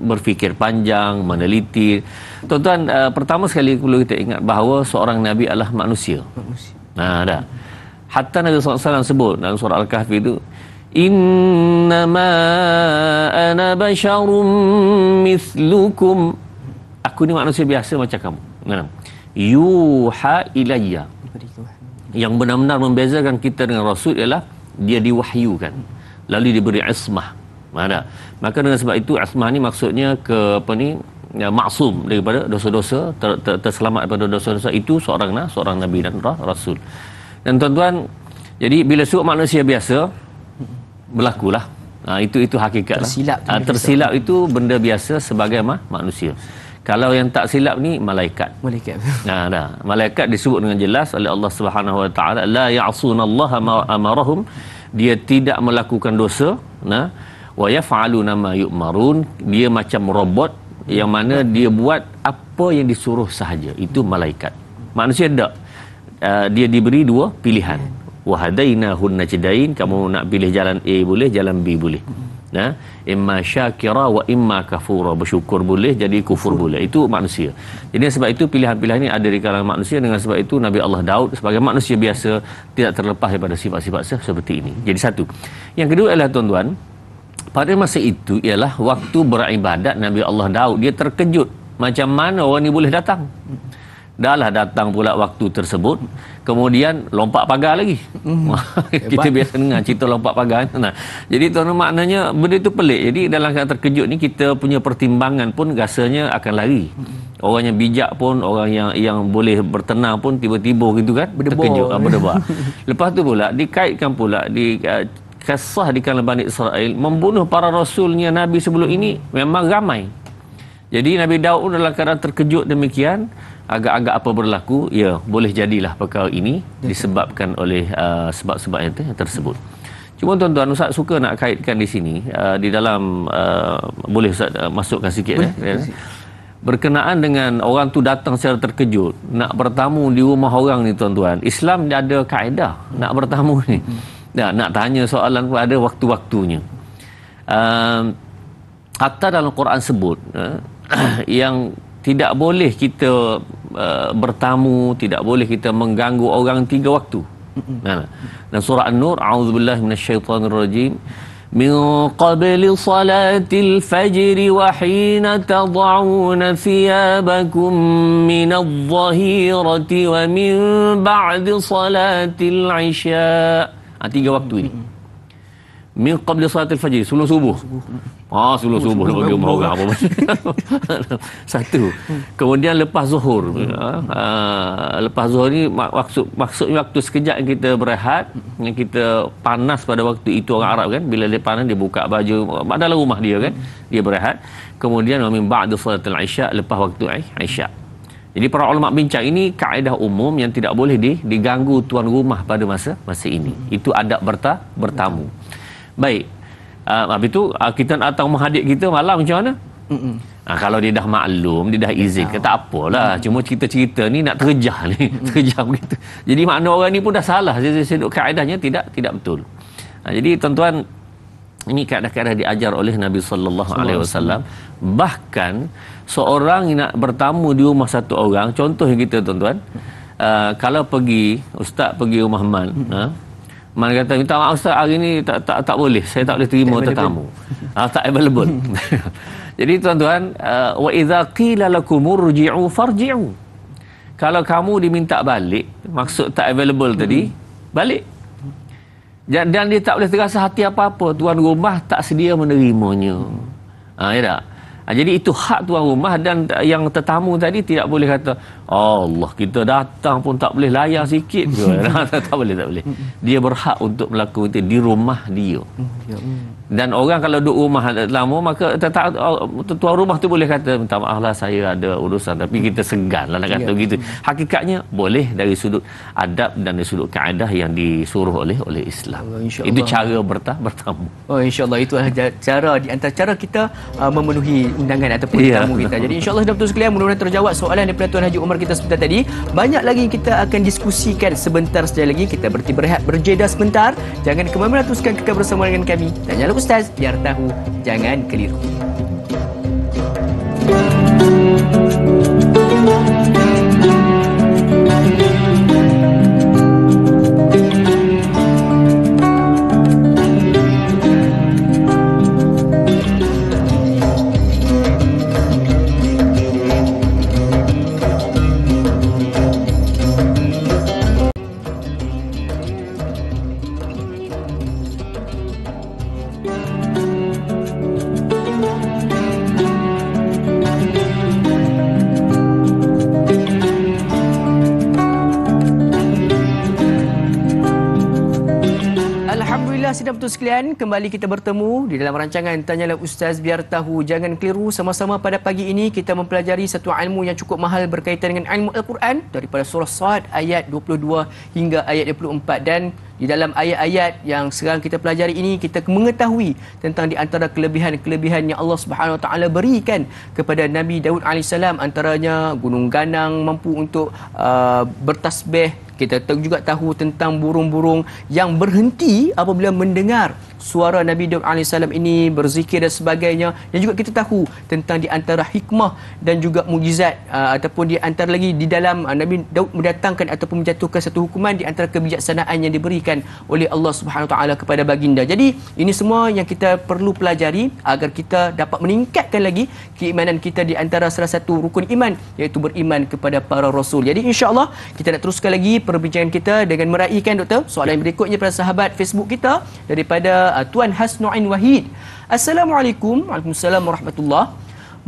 B: berfikir panjang, meneliti. Tuan-tuan, pertama sekali perlu kita ingat bahawa seorang Nabi adalah manusia. Dah. Hatta Nabi SAW sebut dalam surah Al-Kahfi itu, innama ana basyarum mithlukum, aku ni manusia biasa macam kamu. Yuha ilayya. Yang benar-benar membezakan kita dengan Rasul ialah dia diwahyukan, lalu diberi ismah. Maka dengan sebab itu ismah ni maksudnya maksum daripada dosa-dosa, terselamat daripada dosa-dosa. Itu seorang Nabi dan Rasul. Dan tuan-tuan, jadi bila sebut manusia biasa, berlakulah. Itu hakikat. Tersilap itu benda biasa sebagai manusia. Kalau yang tak silap ni malaikat. Malaikat disebut dengan jelas oleh Allah Subhanahu Wa Taala, la ya'sunallaha ma amarahum, dia tidak melakukan dosa, wa yaf'aluna ma yu'marun, dia macam robot yang mana dia buat apa yang disuruh sahaja. Itu malaikat. Manusia tak. Dia diberi dua pilihan. Wa hadainahun najdain, kamu nak pilih jalan A boleh, jalan B boleh. Imma syakira wa imma kafura, bersyukur boleh, jadi kufur boleh. Itu manusia. Jadi sebab itu pilihan-pilihan ini ada di kalangan manusia. Dengan sebab itu Nabi Allah Daud sebagai manusia biasa tidak terlepas daripada sifat-sifat seperti ini. Jadi satu. Yang kedua adalah tuan-tuan, pada masa itu ialah waktu beribadat Nabi Allah Daud. Dia terkejut macam mana orang ni boleh datang. Dahlah datang pula waktu tersebut, kemudian lompat pagar lagi. Kita biasa dengar cerita lompat pagar. Jadi tuan-tuan, maknanya benda itu pelik. Jadi dalam keadaan terkejut ni, kita punya pertimbangan pun rasanya akan lari. Orang yang bijak pun, orang yang boleh bertenang pun tiba-tiba gitu kan, terkejut, berdebar. Lepas tu pula dikaitkan pula kisah di kalangan Bani Israel membunuh para rasulnya Nabi sebelum ini memang ramai. Jadi Nabi Daud dalam keadaan terkejut demikian, agak-agak apa berlaku, ya boleh jadilah perkara ini disebabkan oleh sebab-sebab yang tersebut. Cuma tuan-tuan, Ustaz suka nak kaitkan di sini, di dalam boleh Ustaz masukkan sikit berkenaan dengan orang tu datang secara terkejut nak bertamu di rumah orang ni tuan-tuan. Islam dia ada kaedah nak bertamu ni. Nak tanya soalan pun ada waktu-waktunya. Hatta dalam Quran sebut yang tidak boleh kita bertamu, tidak boleh kita mengganggu orang 3 waktu. Dan surah An-Nur, a'udzubillahi minasyaitonirrajim, min qabli salatil fajri wa hina tad'una thiyabakum minadh-dhahirati wa min ba'di salatil isya. 3 waktu ini. Min qabli salatil fajri, sebelum subuh. Sebelum subuh nak bagi rumah orang apa macam. Satu. Kemudian lepas zuhur. Lepas zuhur ni maksudnya waktu sekejap yang kita berehat, yang kita panas pada waktu itu orang Arab kan, bila dia panas dia buka baju dalam rumah dia kan, dia berehat. Kemudian min ba'da salatil isya, lepas waktu isya. Jadi para ulama bincang ini kaedah umum yang tidak boleh diganggu tuan rumah pada masa ini. Itu adab bertamu. Baik. Habis tu kita nak datang menghadik kita malam macam mana? Kalau dia dah maklum, dia dah izin, tak apalah. Cuma cerita-cerita ni nak terjah ni. Terjah begitu. Jadi makna orang ni pun dah salah. Seduk kaedahnya tidak betul. Jadi tuan-tuan, ini kaedah-kaedah diajar oleh Nabi sallallahu alaihi wasallam. Bahkan seorang yang nak bertamu di rumah satu orang, contohnya kita tuan-tuan, kalau ustaz pergi rumah Man kata, minta maaf ustaz, hari ni tak boleh, saya tak boleh terima tetamu. Tak available. Jadi tuan-tuan, wa idza qila lakum urji'u farji'u. Kalau kamu diminta balik, maksud tak available tadi, balik. Dan dia tak boleh terasa hati apa-apa, tuan rumah tak sedia menerimanya. Ya tak? Jadi itu hak tuan rumah, dan yang tetamu tadi tidak boleh kata, Allah, kita datang pun tak boleh layan sikit ke. tak boleh. Dia berhak untuk melakukan itu di rumah dia. Dan orang kalau duduk rumah lama, maka tuan rumah tu boleh kata, minta maaf lah saya ada urusan, tapi kita segan lah nak kata begitu. Hakikatnya boleh dari sudut adab dan dari sudut kaedah yang disuruh oleh Islam. Itu cara bertamu.
A: InsyaAllah itu adalah cara di antara cara kita memenuhi undangan ataupun tamu kita. Jadi insyaAllah betul sekalian, mudah-mudahan terjawab soalan daripada Tuan Haji Umar kita sebentar tadi. Banyak lagi kita akan diskusikan sebentar saja lagi. Kita berehat berjeda sebentar. Jangan ke mana-mana, teruskan kekal bersama dengan kami. Tanyalah Ustaz, biar tahu, jangan keliru. Sidang betul sekalian, kembali kita bertemu di dalam rancangan Tanyalah Ustaz Biar Tahu Jangan Keliru. Sama-sama pada pagi ini kita mempelajari satu ilmu yang cukup mahal berkaitan dengan ilmu Al-Quran daripada surah Sad ayat 22 hingga ayat 24. Dan di dalam ayat-ayat yang sekarang kita pelajari ini, kita mengetahui tentang di antara kelebihan-kelebihan yang Allah Subhanahu Wa Taala berikan kepada Nabi Daud AS, antaranya gunung ganang mampu untuk bertasbih. Kita juga tahu tentang burung-burung yang berhenti apabila mendengar suara Nabi Daud AS ini berzikir dan sebagainya. Dan juga kita tahu tentang di antara hikmah dan juga mukjizat ataupun di antara lagi di dalam Nabi Daud mendatangkan ataupun menjatuhkan satu hukuman di antara kebijaksanaan yang diberikan oleh Allah Subhanahu Wa Taala kepada baginda. Jadi ini semua yang kita perlu pelajari agar kita dapat meningkatkan lagi keimanan kita di antara salah satu rukun iman, iaitu beriman kepada para rasul. Jadi insya-Allah kita nak teruskan lagi perbincangan kita dengan meraihkan Doktor soalan berikutnya pada sahabat Facebook kita daripada Tuan Hasnu'in Wahid. Assalamualaikum. Waalaikumsalam warahmatullahi.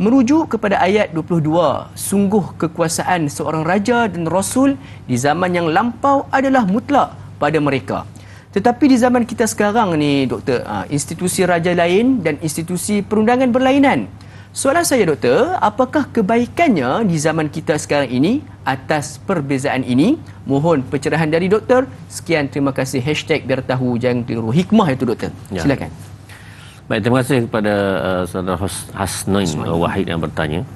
A: Merujuk kepada ayat 22, sungguh kekuasaan seorang raja dan rasul di zaman yang lampau adalah mutlak pada mereka. Tetapi di zaman kita sekarang ni Doktor, institusi raja lain dan institusi perundangan berlainan. Soalan saya Doktor, apakah kebaikannya di zaman kita sekarang ini atas perbezaan ini? Mohon pencerahan dari Doktor. Sekian, terima kasih. Biar tahu jangan keliru. Hikmah itu Doktor. Silakan.
B: Baik, terima kasih kepada saudara Hasnuin Wahid yang bertanya.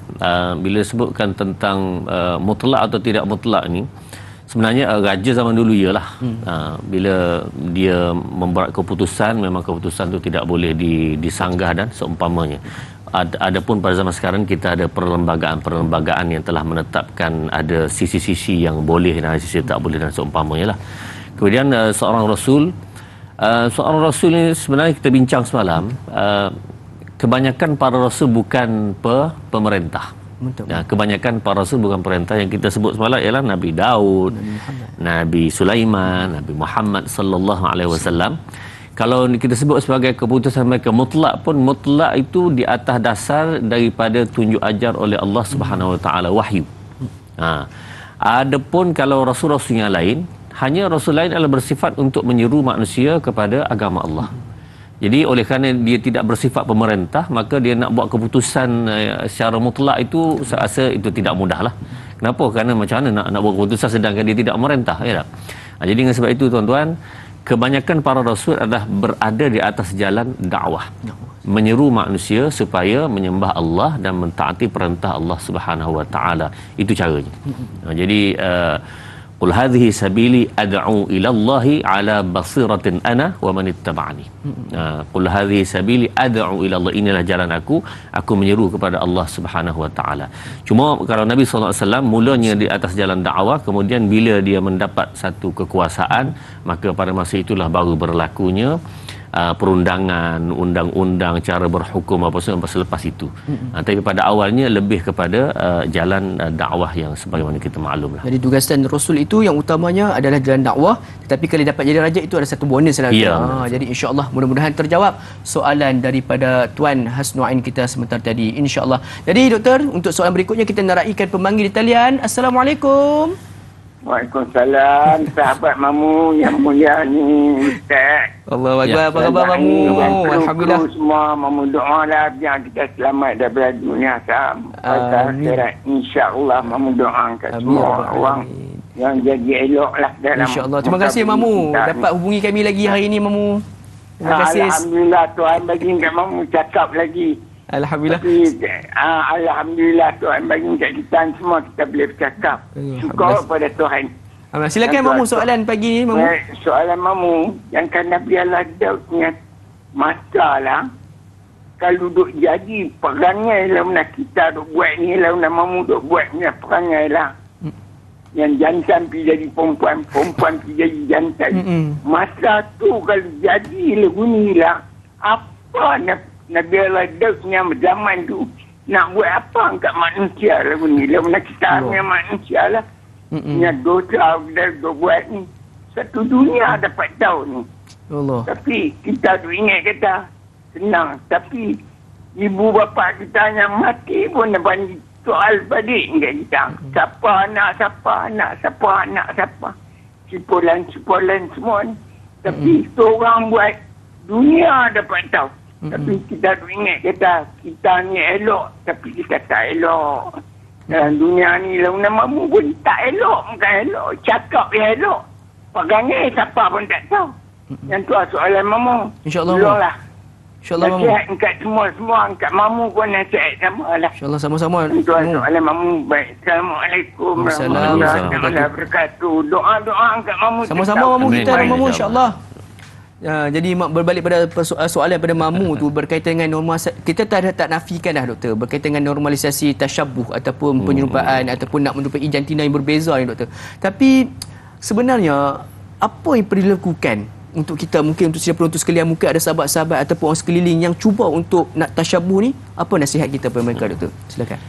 B: Bila sebutkan tentang mutlak atau tidak mutlak ni, Sebenarnya raja zaman dulu ialah bila dia membuat keputusan, memang keputusan itu tidak boleh disanggah dan seumpamanya. Adapun pada zaman sekarang kita ada perlembagaan yang telah menetapkan ada sisi-sisi yang boleh dan sisi tak boleh dan seumpamanya lah. Kemudian seorang rasul ini sebenarnya kita bincang semalam, kebanyakan para rasul bukan pemerintah. Nah, kebanyakan para rasul bukan perintah. Yang kita sebut semalam ialah Nabi Daud, Nabi Sulaiman, Nabi Muhammad sallallahu alaihi wasallam. Kalau kita sebut sebagai keputusan mereka mutlak pun, mutlak itu di atas dasar daripada tunjuk ajar oleh Allah Subhanahu wa taala, wahyu. Adapun kalau rasul-rasul yang lain, hanya rasul lain adalah bersifat untuk menyeru manusia kepada agama Allah. Jadi oleh kerana dia tidak bersifat pemerintah, maka dia nak buat keputusan secara mutlak itu saya rasa itu tidak mudah lah. Kenapa? Kerana macam mana nak buat keputusan sedangkan dia tidak memerintah, ya tak? Jadi dengan sebab itu tuan-tuan, kebanyakan para rasul adalah berada di atas jalan dakwah, menyeru manusia supaya menyembah Allah dan mentaati perintah Allah Subhanahu wa taala. Itu caranya. Jadi qul hadhihi sabili ad'u ila Allahi ala basiratin ana wa man ittaba'ani. Qul hadhihi sabili ad'u ila Allah, inilah jalan aku menyeru kepada Allah Subhanahu wa taala. Cuma kalau Nabi sallallahu alaihi wasallam mulanya di atas jalan dakwah, kemudian bila dia mendapat satu kekuasaan, maka pada masa itulah baru berlakunya perundangan, undang-undang, cara berhukum apa semua selepas itu. Tapi pada awalnya lebih kepada jalan dakwah yang sebagaimana kita maklum lah. Jadi
A: tugasan Rasul itu yang utamanya adalah jalan dakwah, tetapi kalau dapat jadi raja itu ada satu bonus lagi. Jadi insya-Allah mudah-mudahan terjawab soalan daripada Tuan Hasnuain kita sebentar tadi, insya-Allah. Jadi doktor, untuk soalan berikutnya kita nak raikan pemanggil di talian. Assalamualaikum.
D: Waalaikumsalam, sahabat Mamu yang mulia ni, Ustaz.
A: Allahu Akbar. Apa khabar Mamu? Alhamdulillah.
D: Semua Mamu doalah biar kita selamat daripada dunia sampai akhirat. InsyaAllah Mamu doakan semua orang yang jadi elok lah dalam.
A: InsyaAllah. Terima kasih Mamu. Dapat hubungi kami lagi hari ini Mamu. Terima kasih.
D: Alhamdulillah Tuhan bagi kat Mamu cakap lagi.
A: Alhamdulillah.
D: Tapi, alhamdulillah Tuhan bagi kat kita semua kita boleh bercakap. Syukur pada Tuhan.
A: Silakan Mamu soalan pagi ni Mamu.
D: Soalan Mamu yang kan Nabi Allah Daud punya masalah, kalau duduk jadi perangai lah nak kita duk buat ni lah, nak Mamu duk buat ni perangai lah. Yang jantan pergi jadi perempuan pergi jadi jantan. Masa tu kalau jadi lagu ni lah, apa Nabi Allah Daud punya zaman tu nak buat apa kat manusia lagu ni lah, nak kita punya manusia lah. Punya dosa dia buat ni, satu dunia dapat tahu ni. Allah. Tapi kita tu ingat kata senang, tapi ibu bapa kita yang mati pun dapat soal balik kat kita. Siapa anak, siapa. Cipolan semua ni. Tapi seorang buat dunia dapat tahu. Tapi kita tu ingat kata kita ni elok, tapi kita tak elok. Dalam dunia ni lawan Mamu pun tak elok, bukan elok. Cakap yang elok, perangai siapa pun tak tahu. Yang tu soalan Mamu.
A: InsyaAllah.
D: Tolonglah.
A: InsyaAllah Mamu.
D: Nasihat kat semua kat Mamu pun nasihat sama lah.
A: InsyaAllah sama-sama.
D: Itu soalan Mamu. Baik. Assalamualaikum warahmatullahi wabarakatuh. Doa-doa kat Mamu.
A: Sama-sama Mamu kita dan Mamu insyaAllah. Jadi berbalik pada soalan pada Mamu tu berkaitan dengan kita tak nafikan dah doktor, berkaitan dengan normalisasi tasyabuh ataupun penyerupaan ataupun nak menyerupai jantina yang berbeza ni doktor. Tapi sebenarnya apa yang perlu dilakukan untuk kita, mungkin untuk siapa penonton sekalian, mungkin ada sahabat-sahabat ataupun orang sekeliling yang cuba untuk nak tasyabuh ni, apa nasihat kita kepada mereka doktor? Silakan.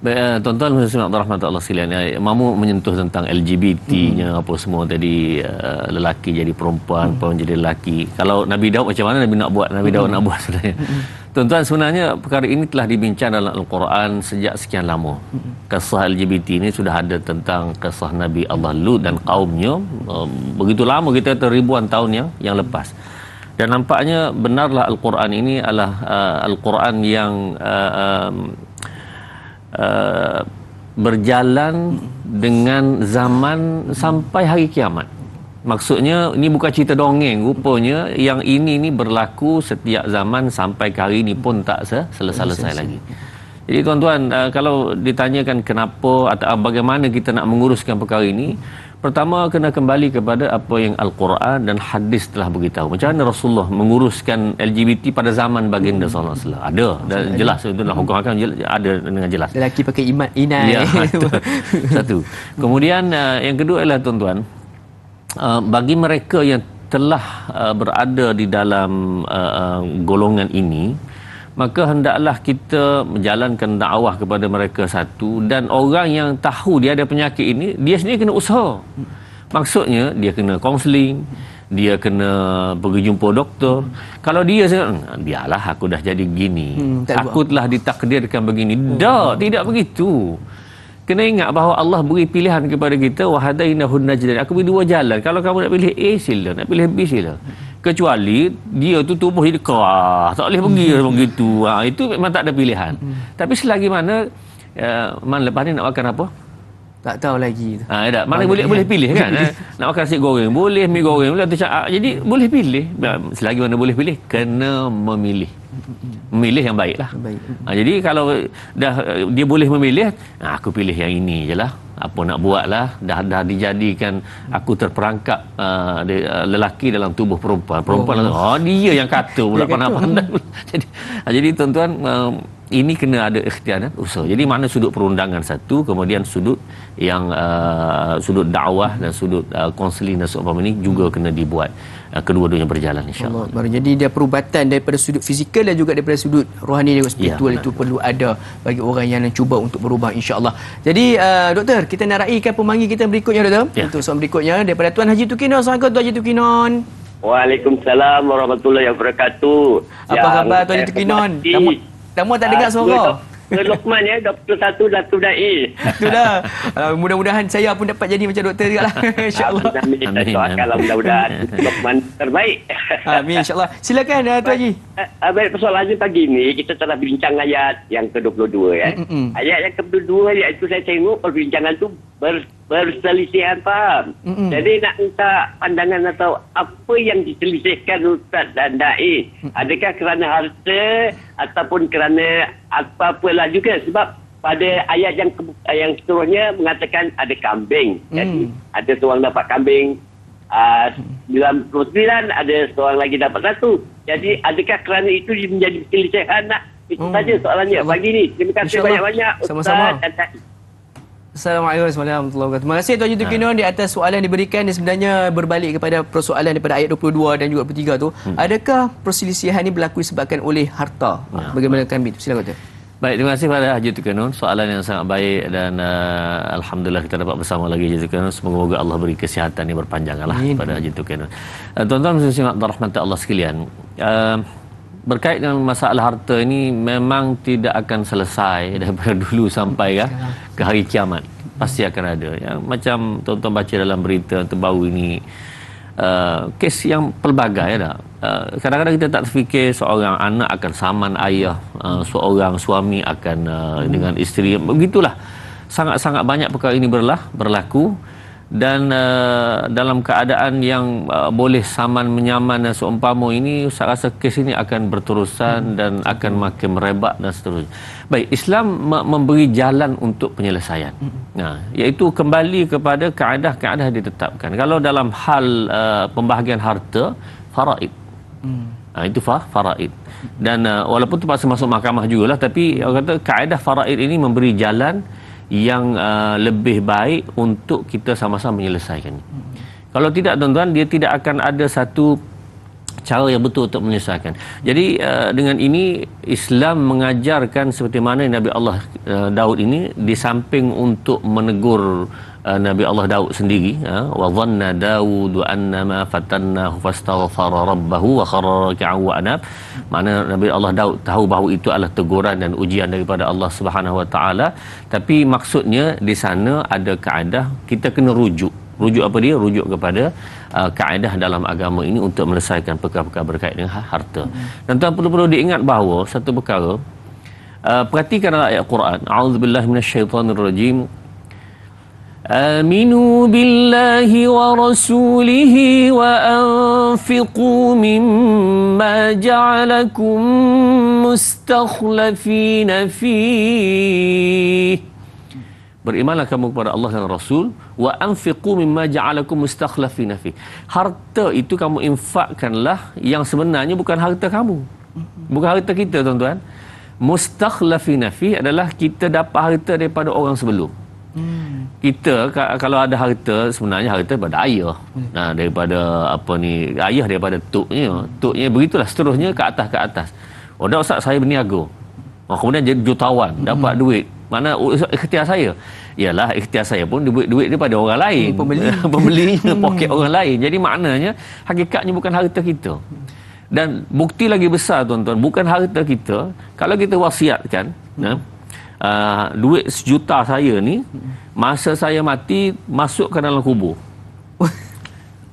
B: Baik, tuan-tuan muslimin rahmatullah sekalian, Mamu menyentuh tentang LGBT-nya apa semua tadi, lelaki jadi perempuan, perempuan jadi lelaki. Kalau Nabi Daud macam mana Nabi Daud nak buat sebenarnya. Tuan-tuan, sebenarnya perkara ini telah dibincang dalam Al-Quran sejak sekian lama. Kisah LGBT ini sudah ada tentang kisah Nabi Allah Lut dan kaumnya begitu lama, kita kata ribuan tahun yang lepas. Dan nampaknya benarlah Al-Quran ini adalah Al-Quran yang berjalan dengan zaman sampai hari kiamat. Maksudnya ini bukan cerita dongeng, rupanya yang ini berlaku setiap zaman sampai ke hari ini pun tak selesai lagi. Jadi tuan-tuan, kalau ditanyakan kenapa atau bagaimana kita nak menguruskan perkara ini, pertama kena kembali kepada apa yang Al-Quran dan hadis telah beritahu. Macam mana Rasulullah menguruskan LGBT pada zaman baginda sallallahu alaihi wasallam. Ada dan jelas itu dalam hukum hakam ada dengan jelas.
A: Lelaki pakai inai.
B: Ya, satu. Kemudian yang kedua adalah tuan-tuan, bagi mereka yang telah berada di dalam golongan ini, maka hendaklah kita menjalankan dakwah kepada mereka satu, dan orang yang tahu dia ada penyakit ini, dia sendiri kena usaha. Maksudnya dia kena kaunseling, dia kena pergi jumpa doktor. Kalau dia biarlah aku dah jadi begini, aku telah ditakdirkan begini. Tidak begitu. Kena ingat bahawa Allah beri pilihan kepada kita, wa hadainahun najdain. Aku beri 2 jalan. Kalau kamu nak pilih A, sila. Nak pilih B, sila. Kecuali dia tu tubuh dia keras, tak boleh pergi begitu. Itu memang tak ada pilihan. Tapi selagi mana lepas ni nak makan apa?
A: Tak tahu lagi.
B: Mana boleh pilih kan? Nak makan nasi goreng boleh, mi goreng boleh. Jadi boleh pilih. Selagi mana boleh pilih, kena memilih. Memilih yang baiklah. Jadi kalau dia boleh memilih, aku pilih yang ini je lah. Apa nak buat lah, dah dijadikan aku terperangkap lelaki dalam tubuh perempuan dia yang kata pula pandai-pandai. Jadi tuan-tuan, ini kena ada ikhtiar dan usaha. Jadi mana sudut perundangan satu, kemudian sudut yang sudut dakwah dan sudut kaunseling dan seumpama ini juga kena dibuat, kedua-duanya berjalan insya-Allah.
A: Jadi dia perubatan daripada sudut fizikal dan juga daripada sudut rohani dan spiritual, itu perlu ada bagi orang yang nak cuba untuk berubah insya-Allah. Jadi doktor, kita nak raikan pemanggil kita berikutnya doktor. Untuk soalan berikutnya daripada Tuan Haji Tukinon. Assalamualaikum Tuan Haji Tukinon.
E: Waalaikumsalam warahmatullahi wabarakatuh.
A: Apa khabar Tuan Haji Tukinon? Tamu tak dengar suara.
E: Lokman ya, Doktor 1 Datuk Dai.
A: Itulah. Mudah-mudahan saya pun dapat jadi macam doktor juga lah. InsyaAllah.
E: Amin. Doakanlah mudah-mudahan Lokman terbaik.
A: Amin insyaAllah. Silakan Tuan Haji.
E: Baik, persoalannya pagi ni kita telah bincang ayat yang ke-22 ya. Ayat yang ke-22 iaitu saya tengok perbincangan tu berselisihan faham. Jadi nak minta pandangan atau apa yang diselisihkan Ustaz dan Dai. Adakah kerana harta ataupun kerana apa-apalah juga, sebab pada ayat yang seterusnya mengatakan ada kambing. Jadi ada seorang dapat kambing 99, ada seorang lagi dapat 1. Jadi adakah kerana itu menjadi perselisihan? Itu saja soalannya pagi ni. Terima kasih banyak-banyak Ustaz dan Dai.
A: Assalamualaikum warahmatullahi wabarakatuh. Terima kasih Tuan Haji Tukinon di atas soalan yang diberikan. Dia sebenarnya berbalik kepada persoalan daripada ayat 22 dan juga 23 tu. Adakah perselisihan ini berlaku disebabkan oleh harta? Bagaimana kami itu? Silakan Tuan.
B: Baik, terima kasih kepada Haji Tukinon. Soalan yang sangat baik dan alhamdulillah kita dapat bersama lagi Haji Tukinon. Semoga Allah beri kesihatan yang berpanjanglah kepada Haji Tukinon. Tuan-tuan muslimin dan rahmat Allah sekalian. Berkait dengan masalah harta ini memang tidak akan selesai daripada dulu sampai ke hari kiamat. Pasti akan ada. Yang macam tuan-tuan baca dalam berita terbaru ini, kes yang pelbagai dah. Kadang-kadang kita tak terfikir seorang anak akan saman ayah, seorang suami akan dengan isteri. Begitulah. Sangat-sangat banyak perkara ini berlaku. Dan dalam keadaan yang boleh saman menyaman dan seumpama ini, saya rasa kes ini akan berterusan dan akan makin merebak dan seterusnya. Baik, Islam memberi jalan untuk penyelesaian. Iaitu kembali kepada kaedah-kaedah ditetapkan. Kalau dalam hal pembahagian harta, faraid. Itu faraid. Dan walaupun terpaksa masuk mahkamah jugalah, tapi orang kata kaedah faraid ini memberi jalan yang lebih baik untuk kita sama-sama menyelesaikan. Kalau tidak tuan-tuan, dia tidak akan ada satu cara yang betul untuk menyelesaikan. Jadi dengan ini Islam mengajarkan seperti mana Nabi Allah Daud ini, di samping untuk menegur Nabi Allah Daud sendiri, wa dhanna Daud annama fatannahu fastaghfara rabbahu wa kharra rak'an wa anab. Mana Nabi Allah Daud tahu bahawa itu adalah teguran dan ujian daripada Allah Subhanahu wa taala, tapi maksudnya di sana ada kaedah kita kena rujuk apa dia? Rujuk kepada kaedah dalam agama ini untuk menyelesaikan perkara-perkara berkait dengan harta. Dan tuan perlu diingat bahawa satu perkara, perhatikan ayat Quran, a'udzubillahi minasyaitonirrajim. آمنوا بالله ورسوله وأنفقوا مما جعلكم مستخلفين فيه. Berimanlah kamu kepada Allah dan Rasul, wa anfiqu mimma ja'alakum mustakhlifina fi. Harta itu kamu infakkanlah yang sebenarnya bukan harta kamu. Bukan harta kita, tuan-tuan. Mustakhlifina fi adalah kita dapat harta daripada orang sebelum. Kita kalau ada harta, sebenarnya harta daripada ayah. Nah, daripada apa ni, ayah daripada tuknya. Tuknya begitulah seterusnya ke atas. Oh, dah Ustaz saya berniaga. Oh, kemudian jadi jutawan, dapat duit. Mana ikhtiar saya? Ialah ikhtiar saya pun duit daripada orang lain. Pembelinya poket orang lain. Jadi maknanya hakikatnya bukan harta kita. Dan bukti lagi besar, tuan-tuan, bukan harta kita. Kalau kita wasiatkan, duit 1 juta saya ni, masa saya mati masuk ke dalam kubur.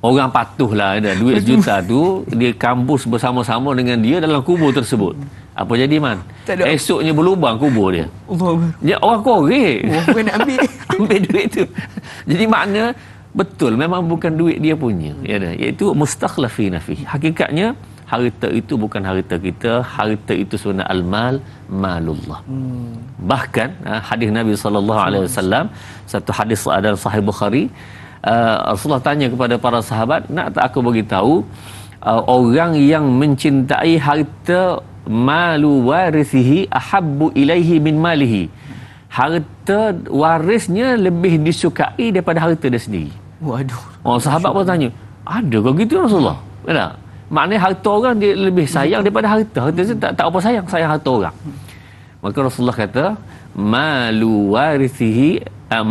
B: Orang patuhlah ada duit 1 juta tu dia kampus bersama-sama dengan dia dalam kubur tersebut. Apa jadi, Man? Esoknya berlubang kubur dia. Dia orang korek.
A: Bukan nak ambil.
B: Ambil duit tu. Jadi makna betul memang bukan duit dia punya. Ya dah, iaitu mustakhlifina fi. Hakikatnya harta itu bukan harta kita, harta itu sebenarnya al-mal malullah. Bahkan hadis Nabi SAW, satu hadis dalam Sahih Bukhari, Rasulullah tanya kepada para sahabat, nak tak aku beritahu orang yang mencintai harta malu warithihi ahabbu ilaihi min malihi. Harta warisnya lebih disukai daripada harta dia sendiri.
A: Waduh.
B: Oh, sahabat pun tanya, ada kau gitu Rasulullah? Tak? Maknanya harta orang dia lebih sayang daripada harta. Harta dia tak apa sayang harta orang. Maka Rasulullah kata, malu warithihi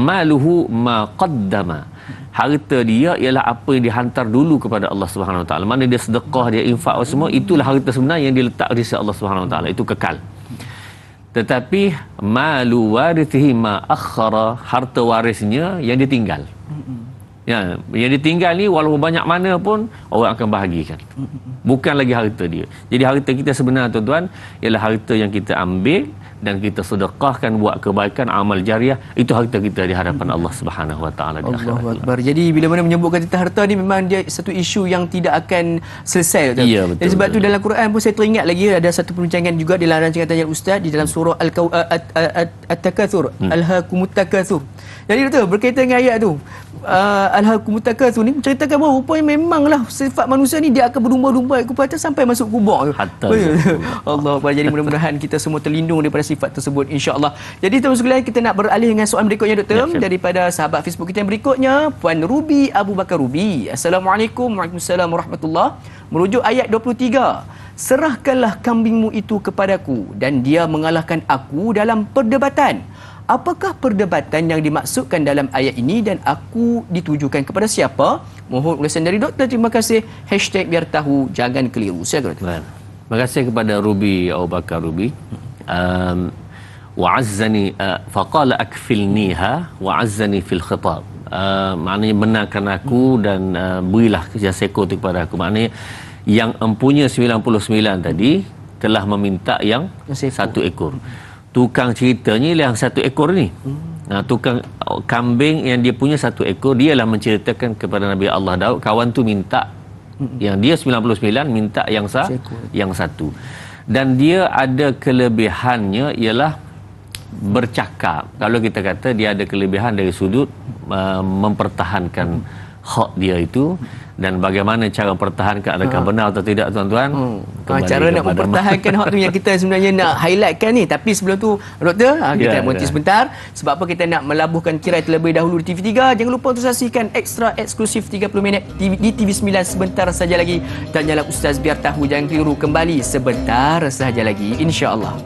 B: maluhu ma qaddama. Harta dia ialah apa yang dihantar dulu kepada Allah Subhanahu Wa Taala. Mana dia sedekah, dia infak semua, itulah harta sebenarnya yang diletak di sisi Allah Subhanahu Wa Taala. Itu kekal. Tetapi malu warithihi ma akhara, harta warisnya yang ditinggal. Ya, yang ditinggal ni walaupun banyak mana pun orang akan bahagikan. Bukan lagi harta dia. Jadi harta kita sebenarnya, tuan-tuan, ialah harta yang kita ambil dan kita sedekahkan buat kebaikan, amal jariah. Itu harta kita di hadapan Allah Subhanahu Wa Taala di akhirat.
A: Allahu Akbar. Jadi bila mana menyebutkan tentang harta ni, memang dia satu isu yang tidak akan selesai.
B: Ya, betul.
A: Dan sebab tu dalam Quran pun saya teringat lagi ada satu perbincangan juga di dalam rancangan Tanya Ustaz di dalam surah At-Takatsur, Alhaakumut Takatsur. Jadi betul berkaitan dengan ayat tu, Alhaakumut Takatsur ni menceritakan bahawa rupanya memanglah sifat manusia ni dia akan berlumba-lumba ikut pada sampai masuk kubur tu. Allah Akbar. Jadi mudah-mudahan kita semua terlindung daripada sifat tersebut, insya-Allah. Jadi teman sekalian, kita nak beralih dengan soalan berikutnya, Doktor, daripada sahabat Facebook kita yang berikutnya, Puan Ruby Abu Bakar Ruby. Assalamualaikum. Waalaikumsalam warahmatullahi. Merujuk ayat 23, serahkanlah kambingmu itu kepadaku dan dia mengalahkan aku dalam perdebatan. Apakah perdebatan yang dimaksudkan dalam ayat ini dan aku ditujukan kepada siapa? Mohon ulasan dari Doktor. Terima kasih. #biar tahu jangan keliru. Saya kata.
B: Terima kasih kepada Ruby Abu Bakar Ruby. Wa'azzani faqala akfilniha wa'azzani fil khitab. Maknanya benarkan aku dan berilah jasa ekor itu kepada aku. Maknanya yang empunya 99 tadi telah meminta yang 1 ekor. Tukang ceritanya yang 1 ekor ni. Tukang kambing yang dia punya 1 ekor, dialah menceritakan kepada Nabi Allah Daud, kawan tu minta yang dia 99, minta yang 1. Dan dia ada kelebihannya ialah bercakap. Kalau kita kata dia ada kelebihan dari sudut mempertahankan hak dia itu, dan bagaimana cara pertahankan, adakah benar atau tidak, tuan-tuan?
A: Cara nak mempertahankan hak tu yang kita sebenarnya nak highlightkan ni. Tapi sebelum tu, Doktor, kita nak berhenti sebentar. Sebab apa kita nak melabuhkan tirai terlebih dahulu di TV3. Jangan lupa untuk saksikan ekstra eksklusif 30 minit di TV9 sebentar saja lagi. Tanyalah Ustaz biar tahu jangan keliru, kembali sebentar saja lagi, insya-Allah.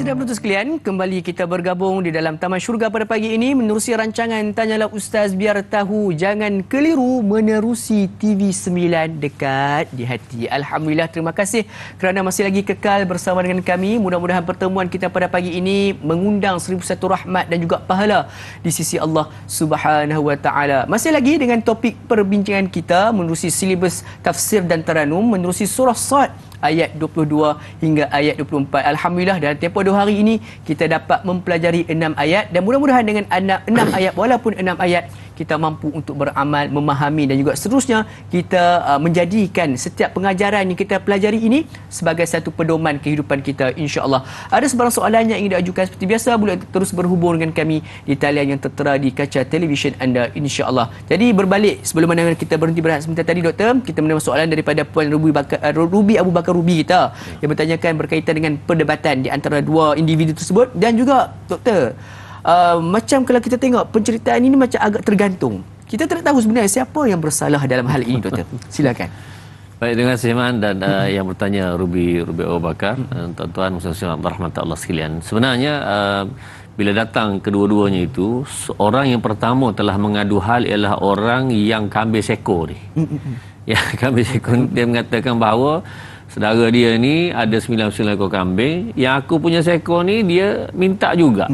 A: dan penonton sekalian, kembali kita bergabung di dalam Taman Syurga pada pagi ini menerusi rancangan Tanyalah Ustaz Biar Tahu. Jangan keliru menerusi TV9 dekat di hati. Alhamdulillah, terima kasih kerana masih lagi kekal bersama dengan kami. Mudah-mudahan pertemuan kita pada pagi ini mengundang 1001 rahmat dan juga pahala di sisi Allah Subhanahu Wa Taala. Masih lagi dengan topik perbincangan kita menerusi silibus tafsir dan taranum menerusi surah Sad ayat 22 hingga ayat 24. Alhamdulillah, dalam tempoh 2 hari ini kita dapat mempelajari 6 ayat dan mudah-mudahan dengan 6 ayat, walaupun 6 ayat, kita mampu untuk beramal, memahami dan juga seterusnya kita menjadikan setiap pengajaran yang kita pelajari ini sebagai satu pedoman kehidupan kita, insya-Allah. Ada sebarang soalan yang ingin diajukan seperti biasa, boleh terus berhubung dengan kami di talian yang tertera di kaca televisyen anda, insya-Allah. Jadi berbalik sebelum mana kita berhenti berehat sebentar tadi, doktor, kita menerima soalan daripada Puan Ruby Abu Bakar Ruby kita yang bertanyakan berkaitan dengan perdebatan di antara dua individu tersebut. Dan juga doktor, macam kalau kita tengok penceritaan ini macam agak tergantung. Kita tidak tahu sebenarnya siapa yang bersalah dalam hal ini, doktor. Silakan.
B: Baik, dengan Siman dan yang bertanya Ruby Abu Bakar, tuan-tuan muslimin rahmatullah sekalian. Sebenarnya bila datang kedua-duanya itu, orang yang pertama telah mengadu hal ialah orang yang kambing seko ni. Ya, kambing seko, dia mengatakan bahawa saudara dia ni ada 99 ekor kambing, yang aku punya seekor ni dia minta juga.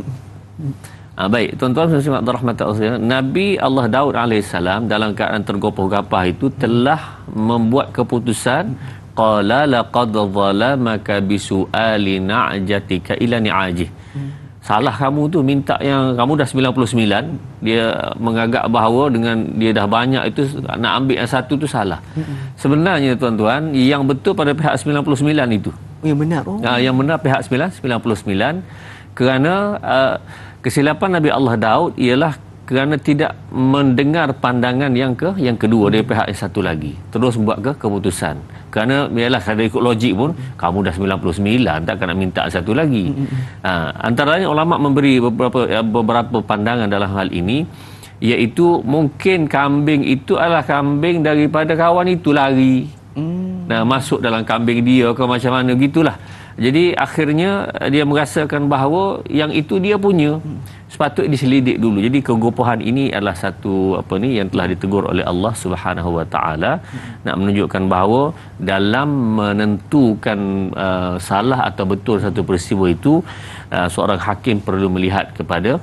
B: Baik, tuan-tuan muslimin rahmatullah, Nabi Allah Daud alaihissalam dalam keadaan tergopoh-gapah itu telah membuat keputusan, qala laqad zalamaka bisu'ali na'jatika ila ni'ajih. Salah kamu tu minta yang kamu dah 99. Dia mengagak bahawa dengan dia dah banyak itu nak ambil yang satu tu salah. Sebenarnya tuan-tuan, yang betul pada pihak 99 itu.
A: Yang benar.
B: Yang benar pihak 99, kerana kesilapan Nabi Allah Daud ialah kerana tidak mendengar pandangan yang kedua dari pihak yang satu lagi. Terus buat keputusan. Kerana ialah kalau ikut logik pun, kamu dah 99, takkan nak minta satu lagi. Antaranya ulama memberi beberapa pandangan dalam hal ini, iaitu mungkin kambing itu adalah kambing daripada kawan itu lari. Masuk dalam kambing dia ke macam mana gitulah. Jadi akhirnya dia merasakan bahawa yang itu dia punya. Sepatutnya diselidik dulu. Jadi kegopohan ini adalah satu yang telah ditegur oleh Allah Subhanahu Wa Taala, nak menunjukkan bahawa dalam menentukan salah atau betul satu peristiwa itu, seorang hakim perlu melihat kepada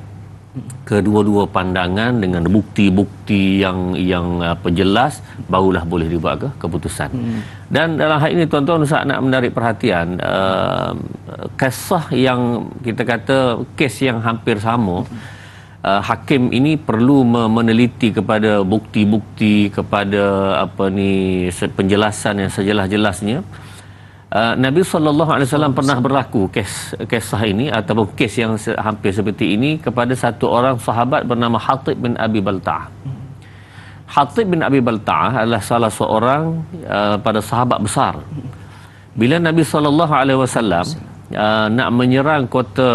B: kedua-dua pandangan dengan bukti-bukti yang jelas, barulah boleh dibuat keputusan. Dan dalam hal ini tuan-tuan, Ustaz nak menarik perhatian, kisah yang kita kata kes yang hampir sama, hakim ini perlu meneliti kepada bukti-bukti, kepada penjelasan yang sejelas-jelasnya. Nabi SAW pernah berlaku kisah ini ataupun kes yang hampir seperti ini kepada satu orang sahabat bernama Hatib bin Abi Balta'ah. Hatib bin Abi Balta'ah adalah salah seorang pada sahabat besar. Bila Nabi SAW nak menyerang kota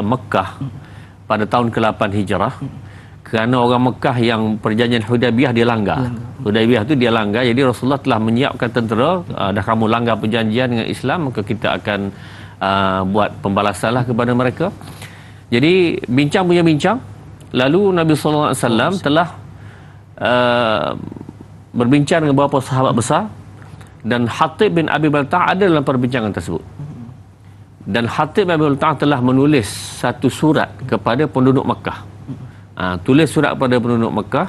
B: Mekah pada tahun ke-8 Hijrah, kerana orang Mekah yang perjanjian Hudaybiyah dia langgar. Hudaybiyah tu dia langgar. Jadi Rasulullah telah menyiapkan tentera, dah kamu langgar perjanjian dengan Islam, maka kita akan buat pembalasanlah kepada mereka. Jadi bincang punya bincang. Lalu Nabi SAW telah berbincang dengan beberapa sahabat besar, dan Hatib bin Abi Balta'ah ada dalam perbincangan tersebut. Dan Hatib bin Abi Balta'ah telah menulis satu surat kepada penduduk Mekah. Tulis surat pada penduduk Mekah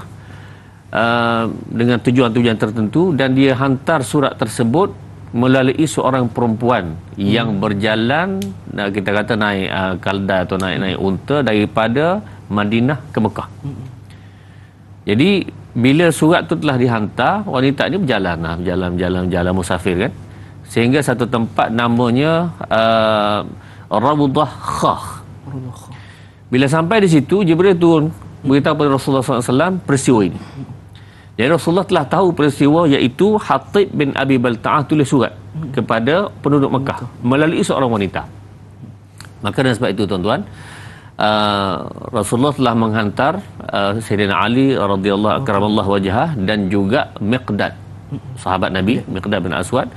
B: dengan tujuan-tujuan tertentu, dan dia hantar surat tersebut melalui seorang perempuan yang berjalan, kita kata naik kalda atau naik unta daripada Madinah ke Mekah. Jadi bila surat tu telah dihantar, wanita ni berjalan musafir kan, sehingga satu tempat namanya Rabudah Khah. Bila sampai di situ, Jibril turun beritahu kepada Rasulullah SAW peristiwa ini. Jadi Rasulullah telah tahu peristiwa, iaitu Hatib bin Abi Balta'ah tulis surat kepada penduduk Mekah melalui seorang wanita. Maka dengan sebab itu tuan-tuan, Rasulullah telah menghantar Sayyidina Ali radhiyallahu akramallahu wajhah dan juga Miqdad, sahabat Nabi, Miqdad bin Aswad,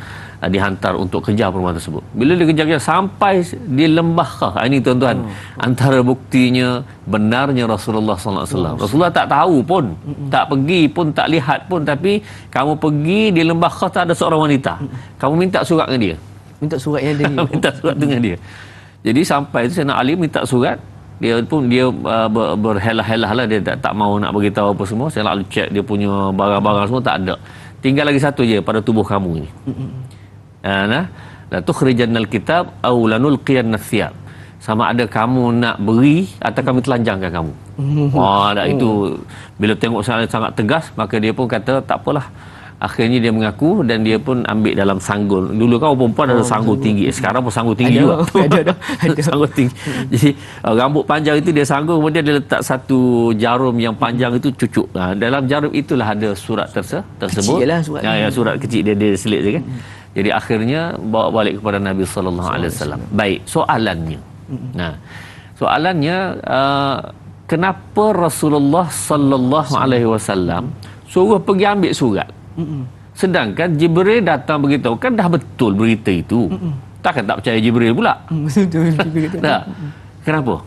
B: dihantar untuk kejar perempuan tersebut. Bila dia kejar sampai di lembah Kah. Ini tuan-tuan, antara buktinya benarnya Rasulullah sallallahu alaihi wasallam. Rasulullah tak tahu pun, tak pergi pun, tak lihat pun, tapi kamu pergi di lembah Kah, tak ada seorang wanita. Kamu minta surat dengan dia.
A: Minta surat yang dia.
B: Minta surat dengan dia. Jadi sampai tu Sayyidina Ali minta surat, dia pun dia berhelah-helah lah, dia tak mau nak beritahu apa semua. Sayyidina Ali cek dia punya barang-barang semua, tak ada. Tinggal lagi satu je pada tubuh kamu ni. La tukhrijannal kitab aw lanulqiyanna thiyab. Sama ada kamu nak beri atau kami telanjangkan kamu. Itu bila tengok sangat tegas, maka dia pun kata tak apalah. Akhirnya dia mengaku dan dia pun ambil dalam sanggul. Dulu kan perempuan ada sanggul tinggi. Sekarang pun sanggul tinggi juga. Ada. Sanggul tinggi. Jadi rambut panjang itu dia sanggul, kemudian dia letak satu jarum yang panjang itu cucuk. Dalam jarum itulah ada surat tersebut.
A: Kecil lah surat.
B: Surat kecil dia selit je kan. Jadi akhirnya bawa balik kepada Nabi sallallahu alaihi wasallam. Baik, soalannya. Soalannya kenapa Rasulullah sallallahu alaihi wasallam suruh pergi ambil surat? Sedangkan Jibril datang beritahu, kan dah betul berita itu. Takkan tak percaya Jibril pula.
A: Betul.
B: Kenapa?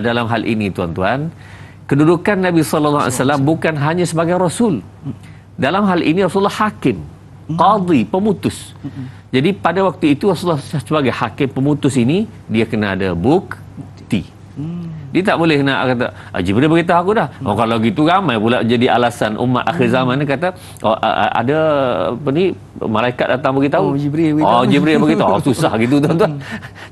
B: Dalam hal ini tuan-tuan, kedudukan Nabi sallallahu alaihi wasallam bukan hanya sebagai rasul. Dalam hal ini Rasulullah hakim, qadhi, pemutus. Jadi pada waktu itu Rasulullah sebagai hakim pemutus ini, dia kena ada bukti. Dia tak boleh nak kata Jibril beritahu aku dah. Kalau gitu ramai pula jadi alasan umat akhir zaman ni kata ada malaikat datang beritahu. Jibril beritahu. Susah gitu tuan-tuan.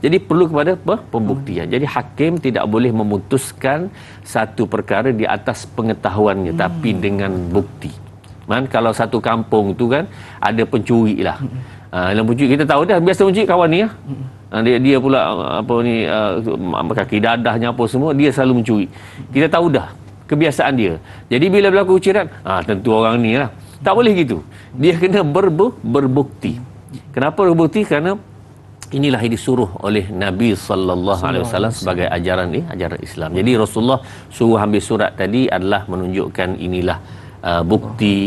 B: Jadi perlu kepada pembuktian. Jadi hakim tidak boleh memutuskan satu perkara di atas pengetahuannya tapi dengan bukti. Kalau satu kampung tu kan ada pencuri lah. Dalam pencuri kita tahu dah, biasa pencuri kawan ni dia pula kaki dadahnya apa semua, dia selalu mencuri. Kita tahu dah kebiasaan dia. Jadi bila berlaku kuciran, tentu orang ni lah. Tak boleh gitu. Dia kena berbukti. Kenapa berbukti? Kerana inilah yang disuruh oleh Nabi sallallahu alaihi wasallam sebagai ajaran Islam. Jadi Rasulullah suruh ambil surat tadi adalah menunjukkan inilah bukti.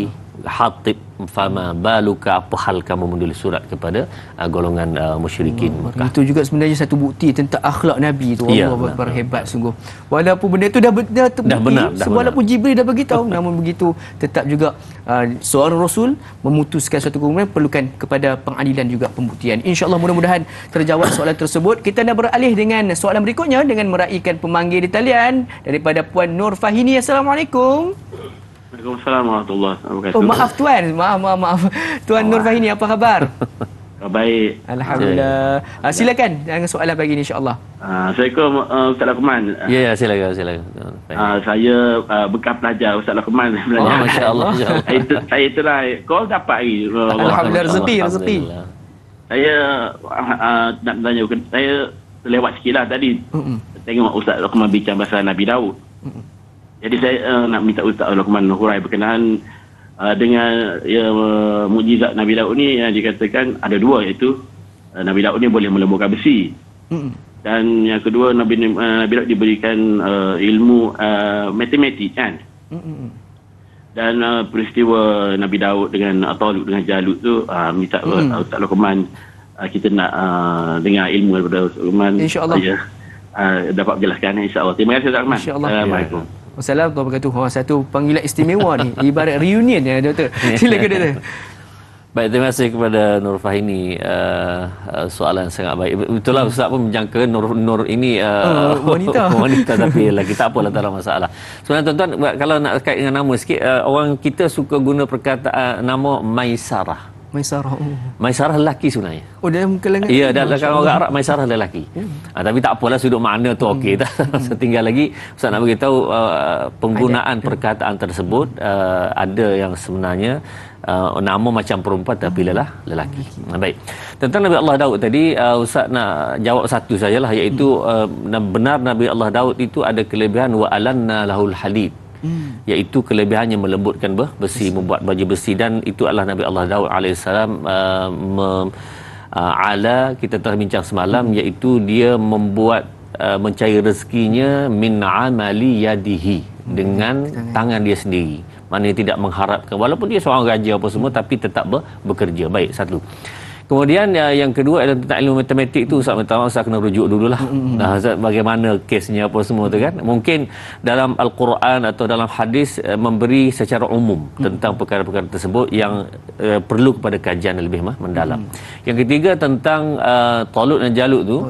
B: Hatib, fama baluka, apa hal kamu menulis surat kepada golongan musyrikin Mekah.
A: Itu juga sebenarnya satu bukti tentang akhlak Nabi tu. Allah hebat sungguh. Walaupun benda tu dah benar, walaupun Jibril dah beritahu, namun begitu tetap juga seorang rasul memutuskan satu hukuman perlukan kepada pengadilan juga pembuktian. InsyaAllah mudah-mudahan terjawab soalan tersebut. Kita nak beralih dengan soalan berikutnya dengan meraihkan pemanggil di talian daripada Puan Nur Fahini. Assalamualaikum.
F: Waalaikumsalam warahmatullahi wabarakatuh.
A: Maaf tuan, maaf. Tuan Nur Fahini, apa khabar?
F: Baik.
A: Alhamdulillah. Silakan dengan soalan pagi ni insya-Allah.
F: Assalamualaikum Ustaz Luqman.
B: Ya, silakan.
F: Saya bekas pelajar Ustaz Luqman sebenarnya.
B: Masya-Allah.
F: Saya itulah call dapat hari.
A: Alhamdulillah, rezeki.
F: Saya nak tanya, saya lewat sikitlah tadi. Tengok Ustaz Luqman bincang pasal Nabi Daud. Jadi saya nak minta Ustaz Luqman hurai berkenaan dengan mukjizat Nabi Daud ni yang dikatakan ada dua, iaitu Nabi Daud ni boleh melemburkan besi. Dan yang kedua Nabi Daud diberikan ilmu matematik kan. Dan peristiwa Nabi Daud dengan Talut dengan Jalut tu minta Ustaz Luqman kita nak dengar ilmu daripada Ustaz Luqman.
A: InsyaAllah.
F: Dapat jelaskan insya-Allah. Terima kasih Ustaz Luqman. Assalamualaikum.
A: Assalamualaikum warahmatullahi wabarakatuh. Satu panggilan istimewa ni, ibarat reunion ya doktor. Silakan doktor.
B: Baik, terima kasih kepada Nur Fahini. Soalan sangat baik. Betul lah Ustaz pun menjangka Nur ini wanita tapi lagi tak apalah, tak ada masalah. Sebenarnya tuan-tuan, kalau nak kait dengan nama sikit, orang kita suka guna perkataan nama Maisarah. Maisarah lelaki sebenarnya.
A: Dalam kalangan.
B: Ya, dalam kalangan orang Arab Maisarah lelaki. Tapi tak apalah, sudut makna tu okey dah. Setinggal lagi Ustaz nak beritahu penggunaan perkataan tersebut ada yang sebenarnya nama macam perempuan tapi lelaki. Baik. Tentang Nabi Allah Daud tadi, Ustaz nak jawab satu sajalah, iaitu benar Nabi Allah Daud itu ada kelebihan wa alanna lahul hadid. Iaitu kelebihannya melembutkan besi, membuat baju besi, dan itu adalah Nabi Allah Daud alaihissalam ala kita telah bincang semalam, iaitu dia membuat mencari rezekinya min amali yadihi, dengan tangan dia sendiri. Maknanya tidak mengharapkan, walaupun dia seorang raja apa semua, tapi tetap bekerja. Baik, satu. Kemudian yang kedua adalah tentang ilmu matematik tu Ustaz minta maaf, Ustaz kena rujuk dululah. Ustaz bagaimana kesnya apa semua tu kan. Mungkin dalam Al-Quran atau dalam hadis memberi secara umum tentang perkara-perkara tersebut yang perlu kepada kajian yang lebih mendalam. Yang ketiga tentang Talut dan Jalut tu.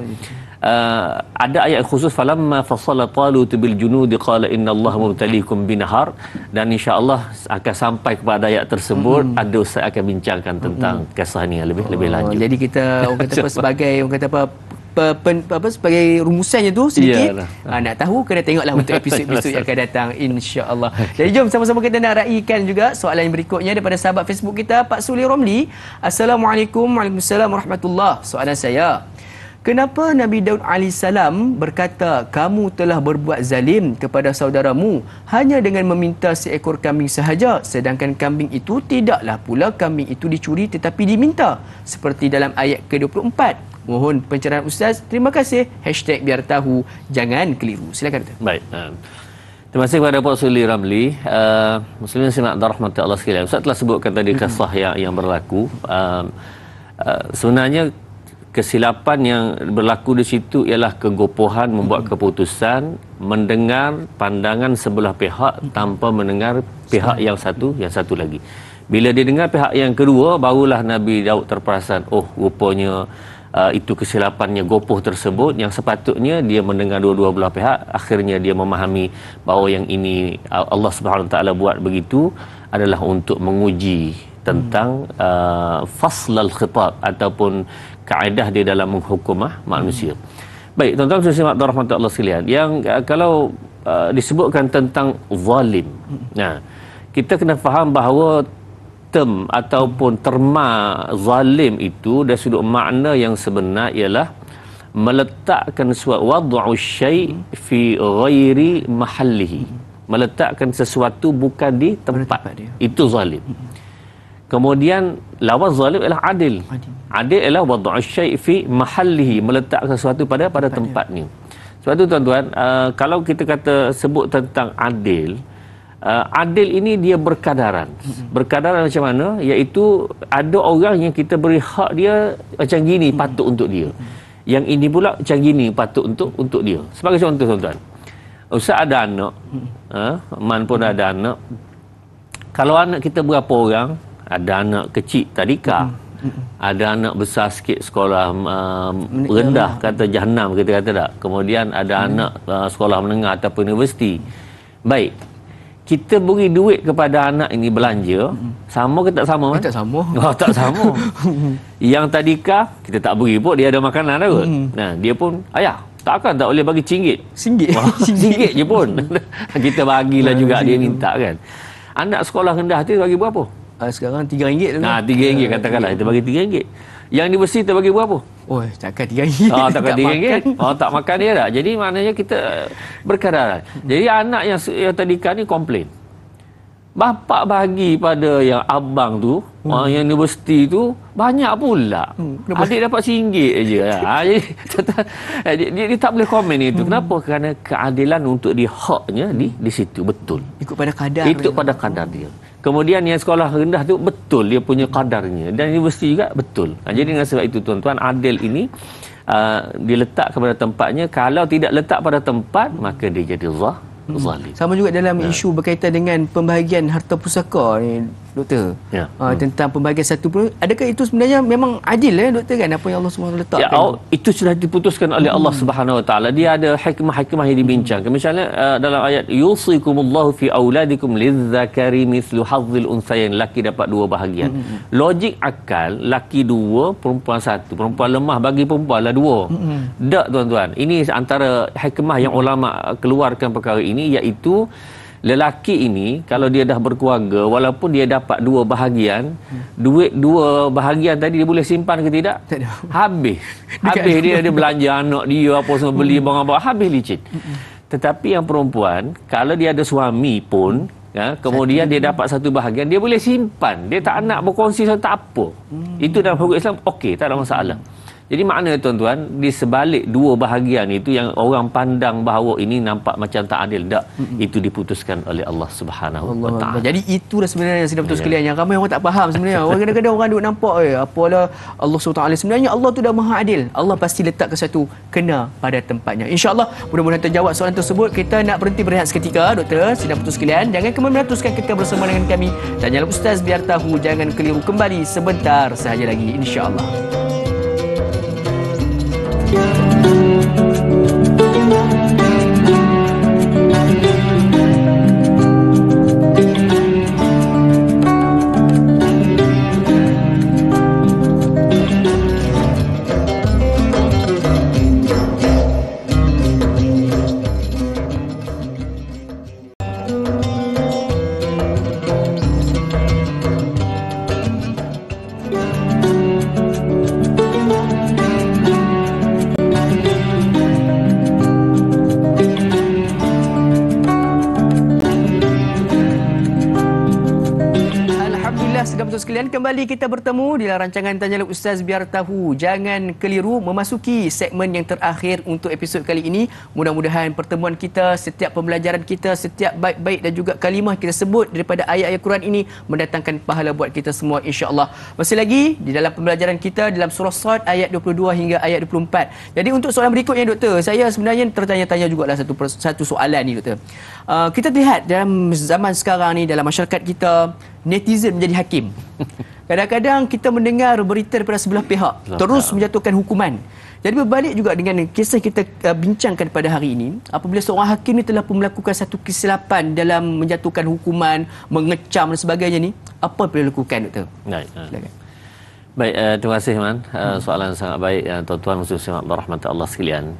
B: Ada ayat khusus falamma fasala Talut bil junud qala innallaha mubtaliikum binahar, dan insya-Allah akan sampai kepada ayat tersebut ada Ustaz akan bincangkan tentang kisah ni lebih lanjut.
A: Jadi kita orang kata apa sebagai orang kata apa sebagai rumusannya tu sedikit nak tahu kena tengoklah untuk episod-episod yang akan datang insya-Allah. Jadi jom sama-sama kita nak raikan juga soalan yang berikutnya daripada sahabat Facebook kita Pak Suli Romli. Assalamualaikum. Waalaikumsalam warahmatullahi. Soalan saya, kenapa Nabi Daud AS berkata, kamu telah berbuat zalim kepada saudaramu hanya dengan meminta seekor kambing sahaja, sedangkan kambing itu tidaklah pula kambing itu dicuri tetapi diminta, seperti dalam ayat ke-24. Mohon pencerahan Ustaz. Terima kasih. #biar tahu, jangan keliru. Silakan Ustaz.
B: Baik. Terima kasih kepada Pak Suli Ramli. Muslimin simak rahmat Allah sekalian. Ustaz telah sebutkan tadi kisah yang berlaku. Sebenarnya kesilapan yang berlaku di situ ialah kegopohan membuat keputusan, mendengar pandangan sebelah pihak tanpa mendengar pihak yang satu lagi. Bila dia dengar pihak yang kedua, barulah Nabi Daud terperasan, oh rupanya itu kesilapannya gopoh tersebut, yang sepatutnya dia mendengar dua-dua belah pihak. Akhirnya dia memahami bahawa yang ini Allah Subhanahu Wa Taala buat begitu adalah untuk menguji tentang faslal khitab ataupun kaedah dia dalam menghukum manusia. Baik, tuan-tuan dan puan-puan rahmatullah sekalian, yang kalau disebutkan tentang zalim. Nah, kita kena faham bahawa term ataupun terma zalim itu dari sudut makna yang sebenar ialah meletakkan sesuatu, wad'u syai' fi ghairi mahallihi. Meletakkan sesuatu bukan di tempat dia. Itu zalim. Kemudian lawan zalim ialah adil. Adil ialah wad'u syai' fi mahallihi, meletakkan sesuatu pada tempatnya. Sebab itu tuan-tuan, kalau kita kata sebut tentang adil, adil ini dia berkadaran. Berkadaran macam mana? Iaitu ada orang yang kita beri hak dia macam gini patut untuk dia. Yang ini pula macam gini patut untuk dia. Sebagai contoh tuan-tuan, Ustaz ada anak, Man pun ada anak. Kalau anak kita berapa orang? Ada anak kecil tadika, ada anak besar sikit sekolah rendah, kata jahanam kita kata tak. Kemudian ada anak sekolah menengah ataupun universiti. Baik, kita beri duit kepada anak ini belanja, sama ke tak sama?
A: Tak sama.
B: Oh, tak sama. Yang tadika kita tak beri pun, dia ada makanan dah kot. Nah, dia pun, ayah, takkan tak boleh bagi RM1. RM1 je pun. Kita bagilah juga dia minta kan. Anak sekolah rendah tu bagi berapa?
A: Sekarang RM3 tu.
B: Nah, RM3 katakanlah, kita bagi RM3. Yang universiti kita bagi berapa?
A: Oh, takkan RM3.
B: Takkan RM3. Tak makan dia tak. Jadi maknanya kita berkadaran. Jadi anak yang tadika ni komplain. Bapak bagi pada yang abang tu, yang universiti tu banyak pula. Adik dapat RM1 je. Jadi dia tak boleh komen itu. Kenapa? Kerana keadilan untuk dia haknya di situ betul.
A: Ikut pada kadar.
B: Ikut pada kadar dia. Kemudian yang sekolah rendah tu betul dia punya kadarnya, dan universiti juga betul. Jadi dengan sebab itu tuan-tuan, adil ini diletak kepada tempatnya. Kalau tidak letak pada tempat, maka dia jadi zalim.
A: Sama juga dalam isu berkaitan dengan pembahagian harta pusaka ni, Doktor. Tentang pembahagian satu pun, adakah itu sebenarnya memang adil Doktor kan, apa yang Allah SWT letakkan?
B: Itu sudah diputuskan oleh Allah Subhanahu Wa Taala. Dia ada hikmah-hikmah yang dibincangkan. Misalnya dalam ayat yusikumullahu fi auladikum lizzakari mithlu hazzil unsayain, laki dapat 2 bahagian. Logik akal, laki 2, perempuan 1. Perempuan lemah bagi perempuan lah 2. Tak tuan-tuan. Ini antara hikmah yang ulama keluarkan perkara ini, iaitu lelaki ini kalau dia dah berkeluarga, walaupun dia dapat 2 bahagian, duit 2 bahagian tadi dia boleh simpan ke tidak? Habis dia belanja anak dia apa semua, beli barang-barang, habis licin. Tetapi yang perempuan, kalau dia ada suami pun, kemudian dia dapat 1 bahagian, dia boleh simpan. Dia tak nak berkongsi, tak apa. Itu dalam hukum Islam okey, tak ada masalah. Jadi makna tuan-tuan, di sebalik dua bahagian itu yang orang pandang bahawa ini nampak macam tak adil, tak. Itu diputuskan oleh Allah Subhanahu Wa Taala.
A: Jadi itulah sebenarnya sidang betul sekalian yang ramai orang tak faham sebenarnya. Orang kadang-kadang orang duk nampak apalah Allah SWT, sebenarnya Allah tu dah Maha Adil. Allah pasti letak ke satu kena pada tempatnya. InsyaAllah mudah-mudahan terjawab soalan tersebut. Kita nak berhenti berehat seketika, doktor, sidang betul sekalian. Jangan kemana-mana, teruskan kekal bersama dengan kami. Tanyalah Ustaz biar tahu, jangan keliru, kembali sebentar sahaja lagi insya-Allah. Sekalian, kembali kita bertemu di rancangan Tanyalah Ustaz biar tahu, jangan keliru, memasuki segmen yang terakhir untuk episod kali ini. Mudah-mudahan pertemuan kita, setiap pembelajaran kita, setiap baik-baik dan juga kalimah kita sebut daripada ayat-ayat Quran ini mendatangkan pahala buat kita semua insya-Allah. Masih lagi di dalam pembelajaran kita dalam surah Sad ayat 22 hingga ayat 24. Jadi untuk soalan berikutnya doktor, saya sebenarnya tertanya-tanya jugalah satu soalan ni doktor. Kita lihat dalam zaman sekarang ni, dalam masyarakat kita, netizen menjadi hakim. Kadang-kadang kita mendengar berita daripada sebelah pihak terus menjatuhkan hukuman. Jadi berbalik juga dengan kisah kita bincangkan pada hari ini, apabila seorang hakim ni telah pun melakukan satu kesilapan dalam menjatuhkan hukuman, mengecam dan sebagainya ni, apa perlu lakukan doktor?
B: Baik, terima kasih Man. Soalan sangat baik tuan-tuan khususnya rahmat Allah sekalian.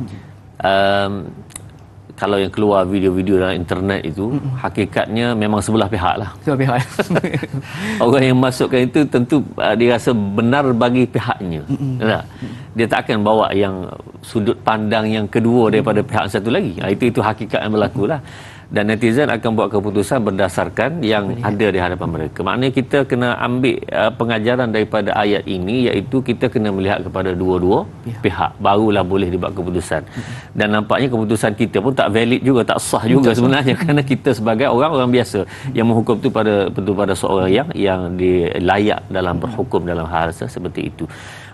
B: Kalau yang keluar video-video dalam internet itu, hakikatnya memang sebelah pihak lah.
A: Sebelah pihak.
B: Orang yang masukkan itu tentu dia rasa benar bagi pihaknya. Dia tak akan bawa yang sudut pandang yang kedua daripada pihak satu lagi. Itu hakikat yang berlaku lah. Dan netizen akan buat keputusan berdasarkan yang ada di hadapan mereka. Maknanya kita kena ambil pengajaran daripada ayat ini, iaitu kita kena melihat kepada dua-dua pihak, barulah boleh dibuat keputusan. Dan nampaknya keputusan kita pun tak valid juga, tak sah juga sebenarnya, kerana kita sebagai orang biasa yang menghukum tu pada seorang yang dilayak dalam berhukum dalam hal seperti itu.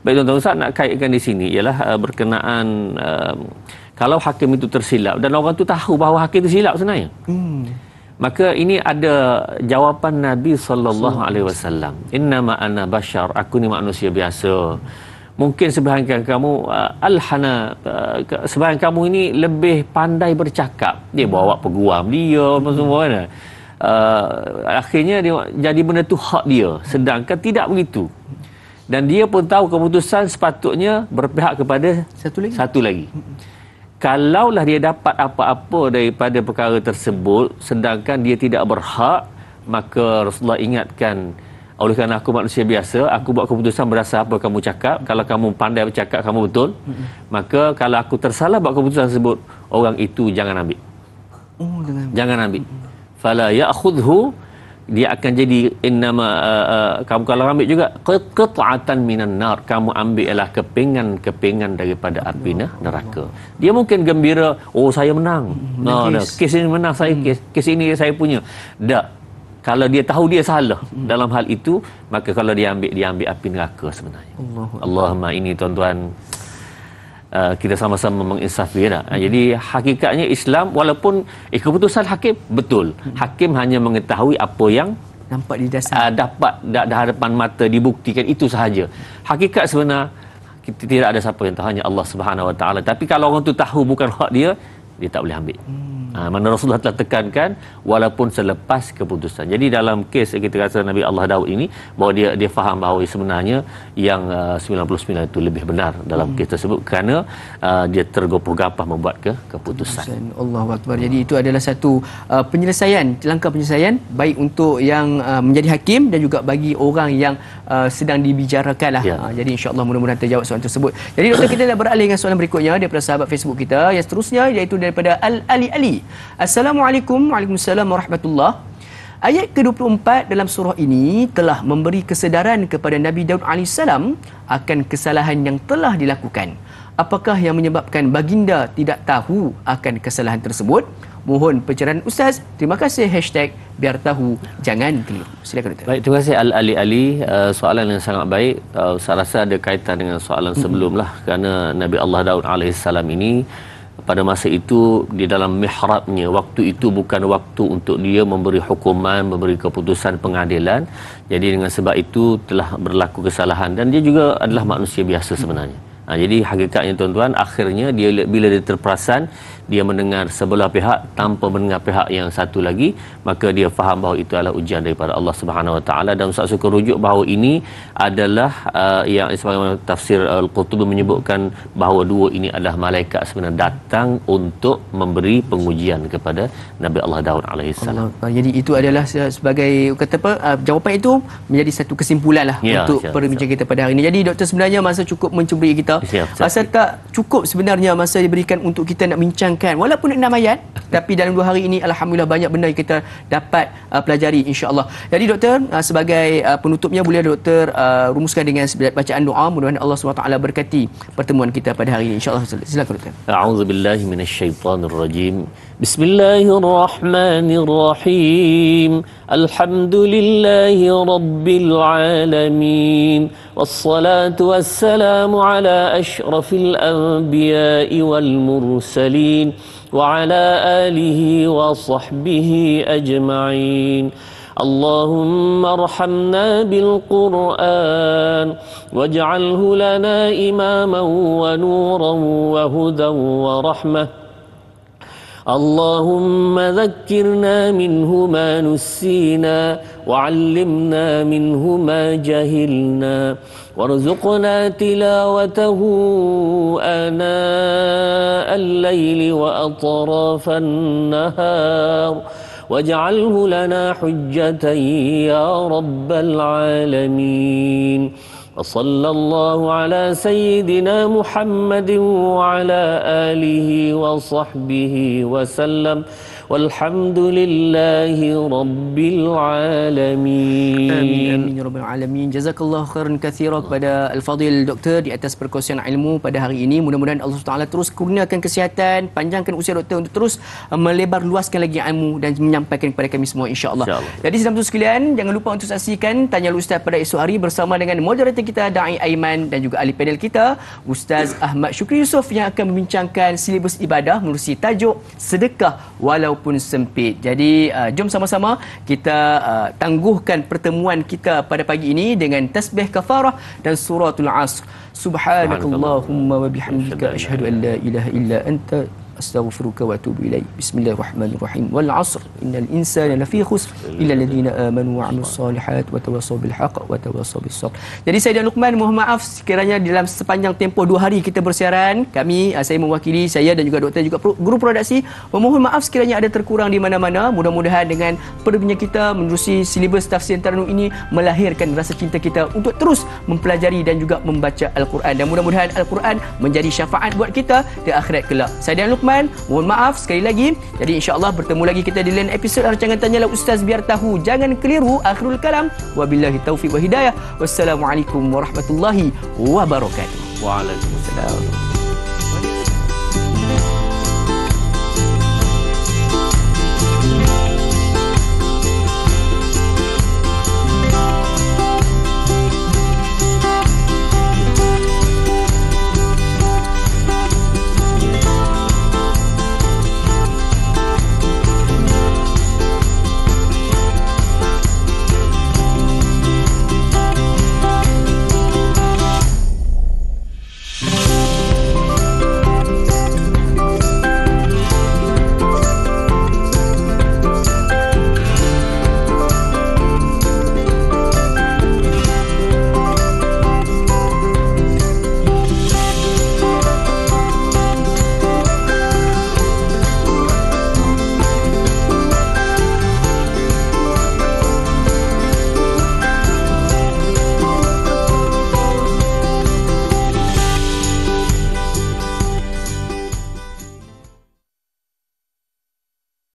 B: Baik tuan-tuan, Ustaz nak kaitkan di sini ialah berkenaan kalau hakim itu tersilap dan orang tu tahu bahawa hakim itu silap sebenarnya. Maka ini ada jawapan Nabi SAW. Innama ana bashar, aku ni manusia biasa. Mungkin sebahagian kamu sebahagian kamu ini lebih pandai bercakap. Dia bawa peguam dia semua kan. Akhirnya dia jadi benda tu hak dia, sedangkan tidak begitu. Dan dia pun tahu keputusan sepatutnya berpihak kepada satu lagi. Kalaulah dia dapat apa-apa daripada perkara tersebut sedangkan dia tidak berhak, maka Rasulullah ingatkan, oleh kerana aku manusia biasa, aku buat keputusan berdasar apa kamu cakap. Kalau kamu pandai bercakap, kamu betul, maka kalau aku tersalah buat keputusan tersebut, orang itu jangan ambil. Jangan ambil. Fala ya'khudhu, dia akan jadi kamu kalau ambil juga qat'atan minan nar, kamu ambil ialah kepingan daripada api neraka. Dia mungkin gembira, oh saya menang. Kes ini menang saya, kes ini saya punya. Tak. Kalau dia tahu dia salah dalam hal itu, maka kalau dia ambil api neraka sebenarnya. Allahumma, ini tuan-tuan, kita sama-sama menginsafi dah. Jadi hakikatnya Islam, walaupun keputusan hakim betul, hakim hanya mengetahui apa yang
A: nampak di dasar,
B: dapat di hadapan mata dibuktikan, itu sahaja. Hakikat sebenar kita tidak ada siapa yang tahu, hanya Allah Subhanahu Wa Taala. Tapi kalau orang tu tahu bukan hak dia tak boleh ambil. Mana Rasulullah telah tekankan walaupun selepas keputusan. Jadi dalam kes kita kata Nabi Allah Daud ini, bahawa dia faham bahawa sebenarnya yang 99 itu lebih benar dalam kes tersebut, kerana dia tergopoh-gapah membuat keputusan.
A: Allahu Akbar. Jadi itu adalah satu langkah penyelesaian baik untuk yang menjadi hakim dan juga bagi orang yang sedang dibicarakan lah. Jadi insya-Allah mudah-mudahan terjawab soalan tersebut. Jadi doktor, kita nak beralih dengan soalan berikutnya daripada sahabat Facebook kita yang seterusnya, iaitu daripada Ali. Assalamualaikum. Waalaikumsalam warahmatullahi. Ayat ke-24 dalam surah ini telah memberi kesedaran kepada Nabi Daud AS akan kesalahan yang telah dilakukan. Apakah yang menyebabkan baginda tidak tahu akan kesalahan tersebut? Mohon pencerahan Ustaz. Terima kasih. #biar tahu jangan keliru. Silakan Ustaz.
B: Baik, terima kasih Al-Ali. Soalan yang sangat baik. Saya rasa ada kaitan dengan soalan sebelumlah, kerana Nabi Allah Daud AS ini pada masa itu di dalam mihrabnya, waktu itu bukan waktu untuk dia memberi hukuman, memberi keputusan pengadilan. Jadi dengan sebab itu telah berlaku kesalahan, dan dia juga adalah manusia biasa sebenarnya. Jadi hakikatnya tuan-tuan, akhirnya dia bila dia terperasan, dia mendengar sebelah pihak tanpa mendengar pihak yang satu lagi, maka dia faham bahawa itu adalah ujian daripada Allah Subhanahu Wa Taala. Dan Ustaz suka rujuk bahawa ini adalah yang sebagaimana tafsir Al-Qurtubi menyebutkan bahawa dua ini adalah malaikat sebenarnya datang untuk memberi pengujian kepada Nabi Allah Daud alaihissalam.
A: Jadi itu adalah sebagai kata apa, jawapan itu menjadi satu kesimpulan lah untuk perbincangan kita pada hari ini. Jadi doktor, sebenarnya masa cukup mencuburi kita. Rasa tak cukup sebenarnya masa diberikan untuk kita nak bincangkan walaupun 6 ayat, tapi dalam 2 hari ini alhamdulillah banyak benda yang kita dapat pelajari insya-Allah. Jadi doktor, sebagai penutupnya, boleh doktor rumuskan dengan bacaan doa, mudah-mudahan Allah SWT berkati pertemuan kita pada hari ini insya-Allah. Silakan doktor.
B: A'udzubillahi minasyaitonirrajim. Bismillahirrahmanirrahim. Alhamdulillahi rabbil alamin. Wassalatu wassalamu ala asyrafil anbiya'i wal mursalin wa ala alihi wa sahbihi ajma'in. Allahumma arhamna bil Qur'an waj'alhu lana imaman wa nuran wa hudan wa rahmah. اللهم ذكرنا منه ما نسينا وعلمنا منه ما جهلنا وارزقنا تلاوته آناء الليل وأطراف النهار واجعله لنا حجة يا رب العالمين. وصلى الله على سيدنا محمد وعلى آله وصحبه وسلم والحمد لله رب العالمين.
A: Amin ya rabbal alamin. Jazakallahu khairan katsira kepada Al-Fadil Doktor di atas perkongsian ilmu pada hari ini. Mudah-mudahan Allah Taala terus kurniakan kesihatan, panjangkan usia doktor untuk terus melebar luaskan lagi ilmu dan menyampaikan kepada kami semua insya-Allah. Jadi sedang sekalian, jangan lupa untuk saksikan Tanya Ustaz pada esok hari bersama dengan moderator kita Da'i Aiman dan juga ahli panel kita Ustaz Ahmad Syukri Yusof yang akan membincangkan silibus ibadah menerusi tajuk sedekah walaupun sempit. Jadi jom sama-sama kita tangguhkan pertemuan kita pada pagi ini dengan tasbih kafarah dan suratul Asr. Subhanakallahumma wa bihamdika asyhadu an la ilaha illa anta astaghfiruka wa atubu ilaik. Bismillahirrahmanirrahim. Wal 'asr innal insana lafi khusr illa alladhina amanu wa 'amilus solihat wa tawassaw bil haqq wa tawassaw bis sabr. Jadi saya dan Luqman mohon maaf sekiranya dalam sepanjang tempoh 2 hari kita bersiaran, kami saya mewakili saya dan juga doktor juga guru produksi memohon maaf sekiranya ada terkurang di mana-mana. Mudah-mudahan dengan perbincangan kita menerusi silibus tafsir Taranum ini melahirkan rasa cinta kita untuk terus mempelajari dan juga membaca Al-Quran, dan mudah-mudahan Al-Quran menjadi syafaat buat kita di akhirat kelak. Saya dan Luqman mohon maaf sekali lagi. Jadi insya-Allah bertemu lagi kita di lain episod rancangan Tanyalah Ustaz biar tahu jangan keliru. Akhirul kalam, wabillahi taufiq wa hidayah. Wassalamualaikum warahmatullahi wabarakatuh.
B: Waalaikumsalam.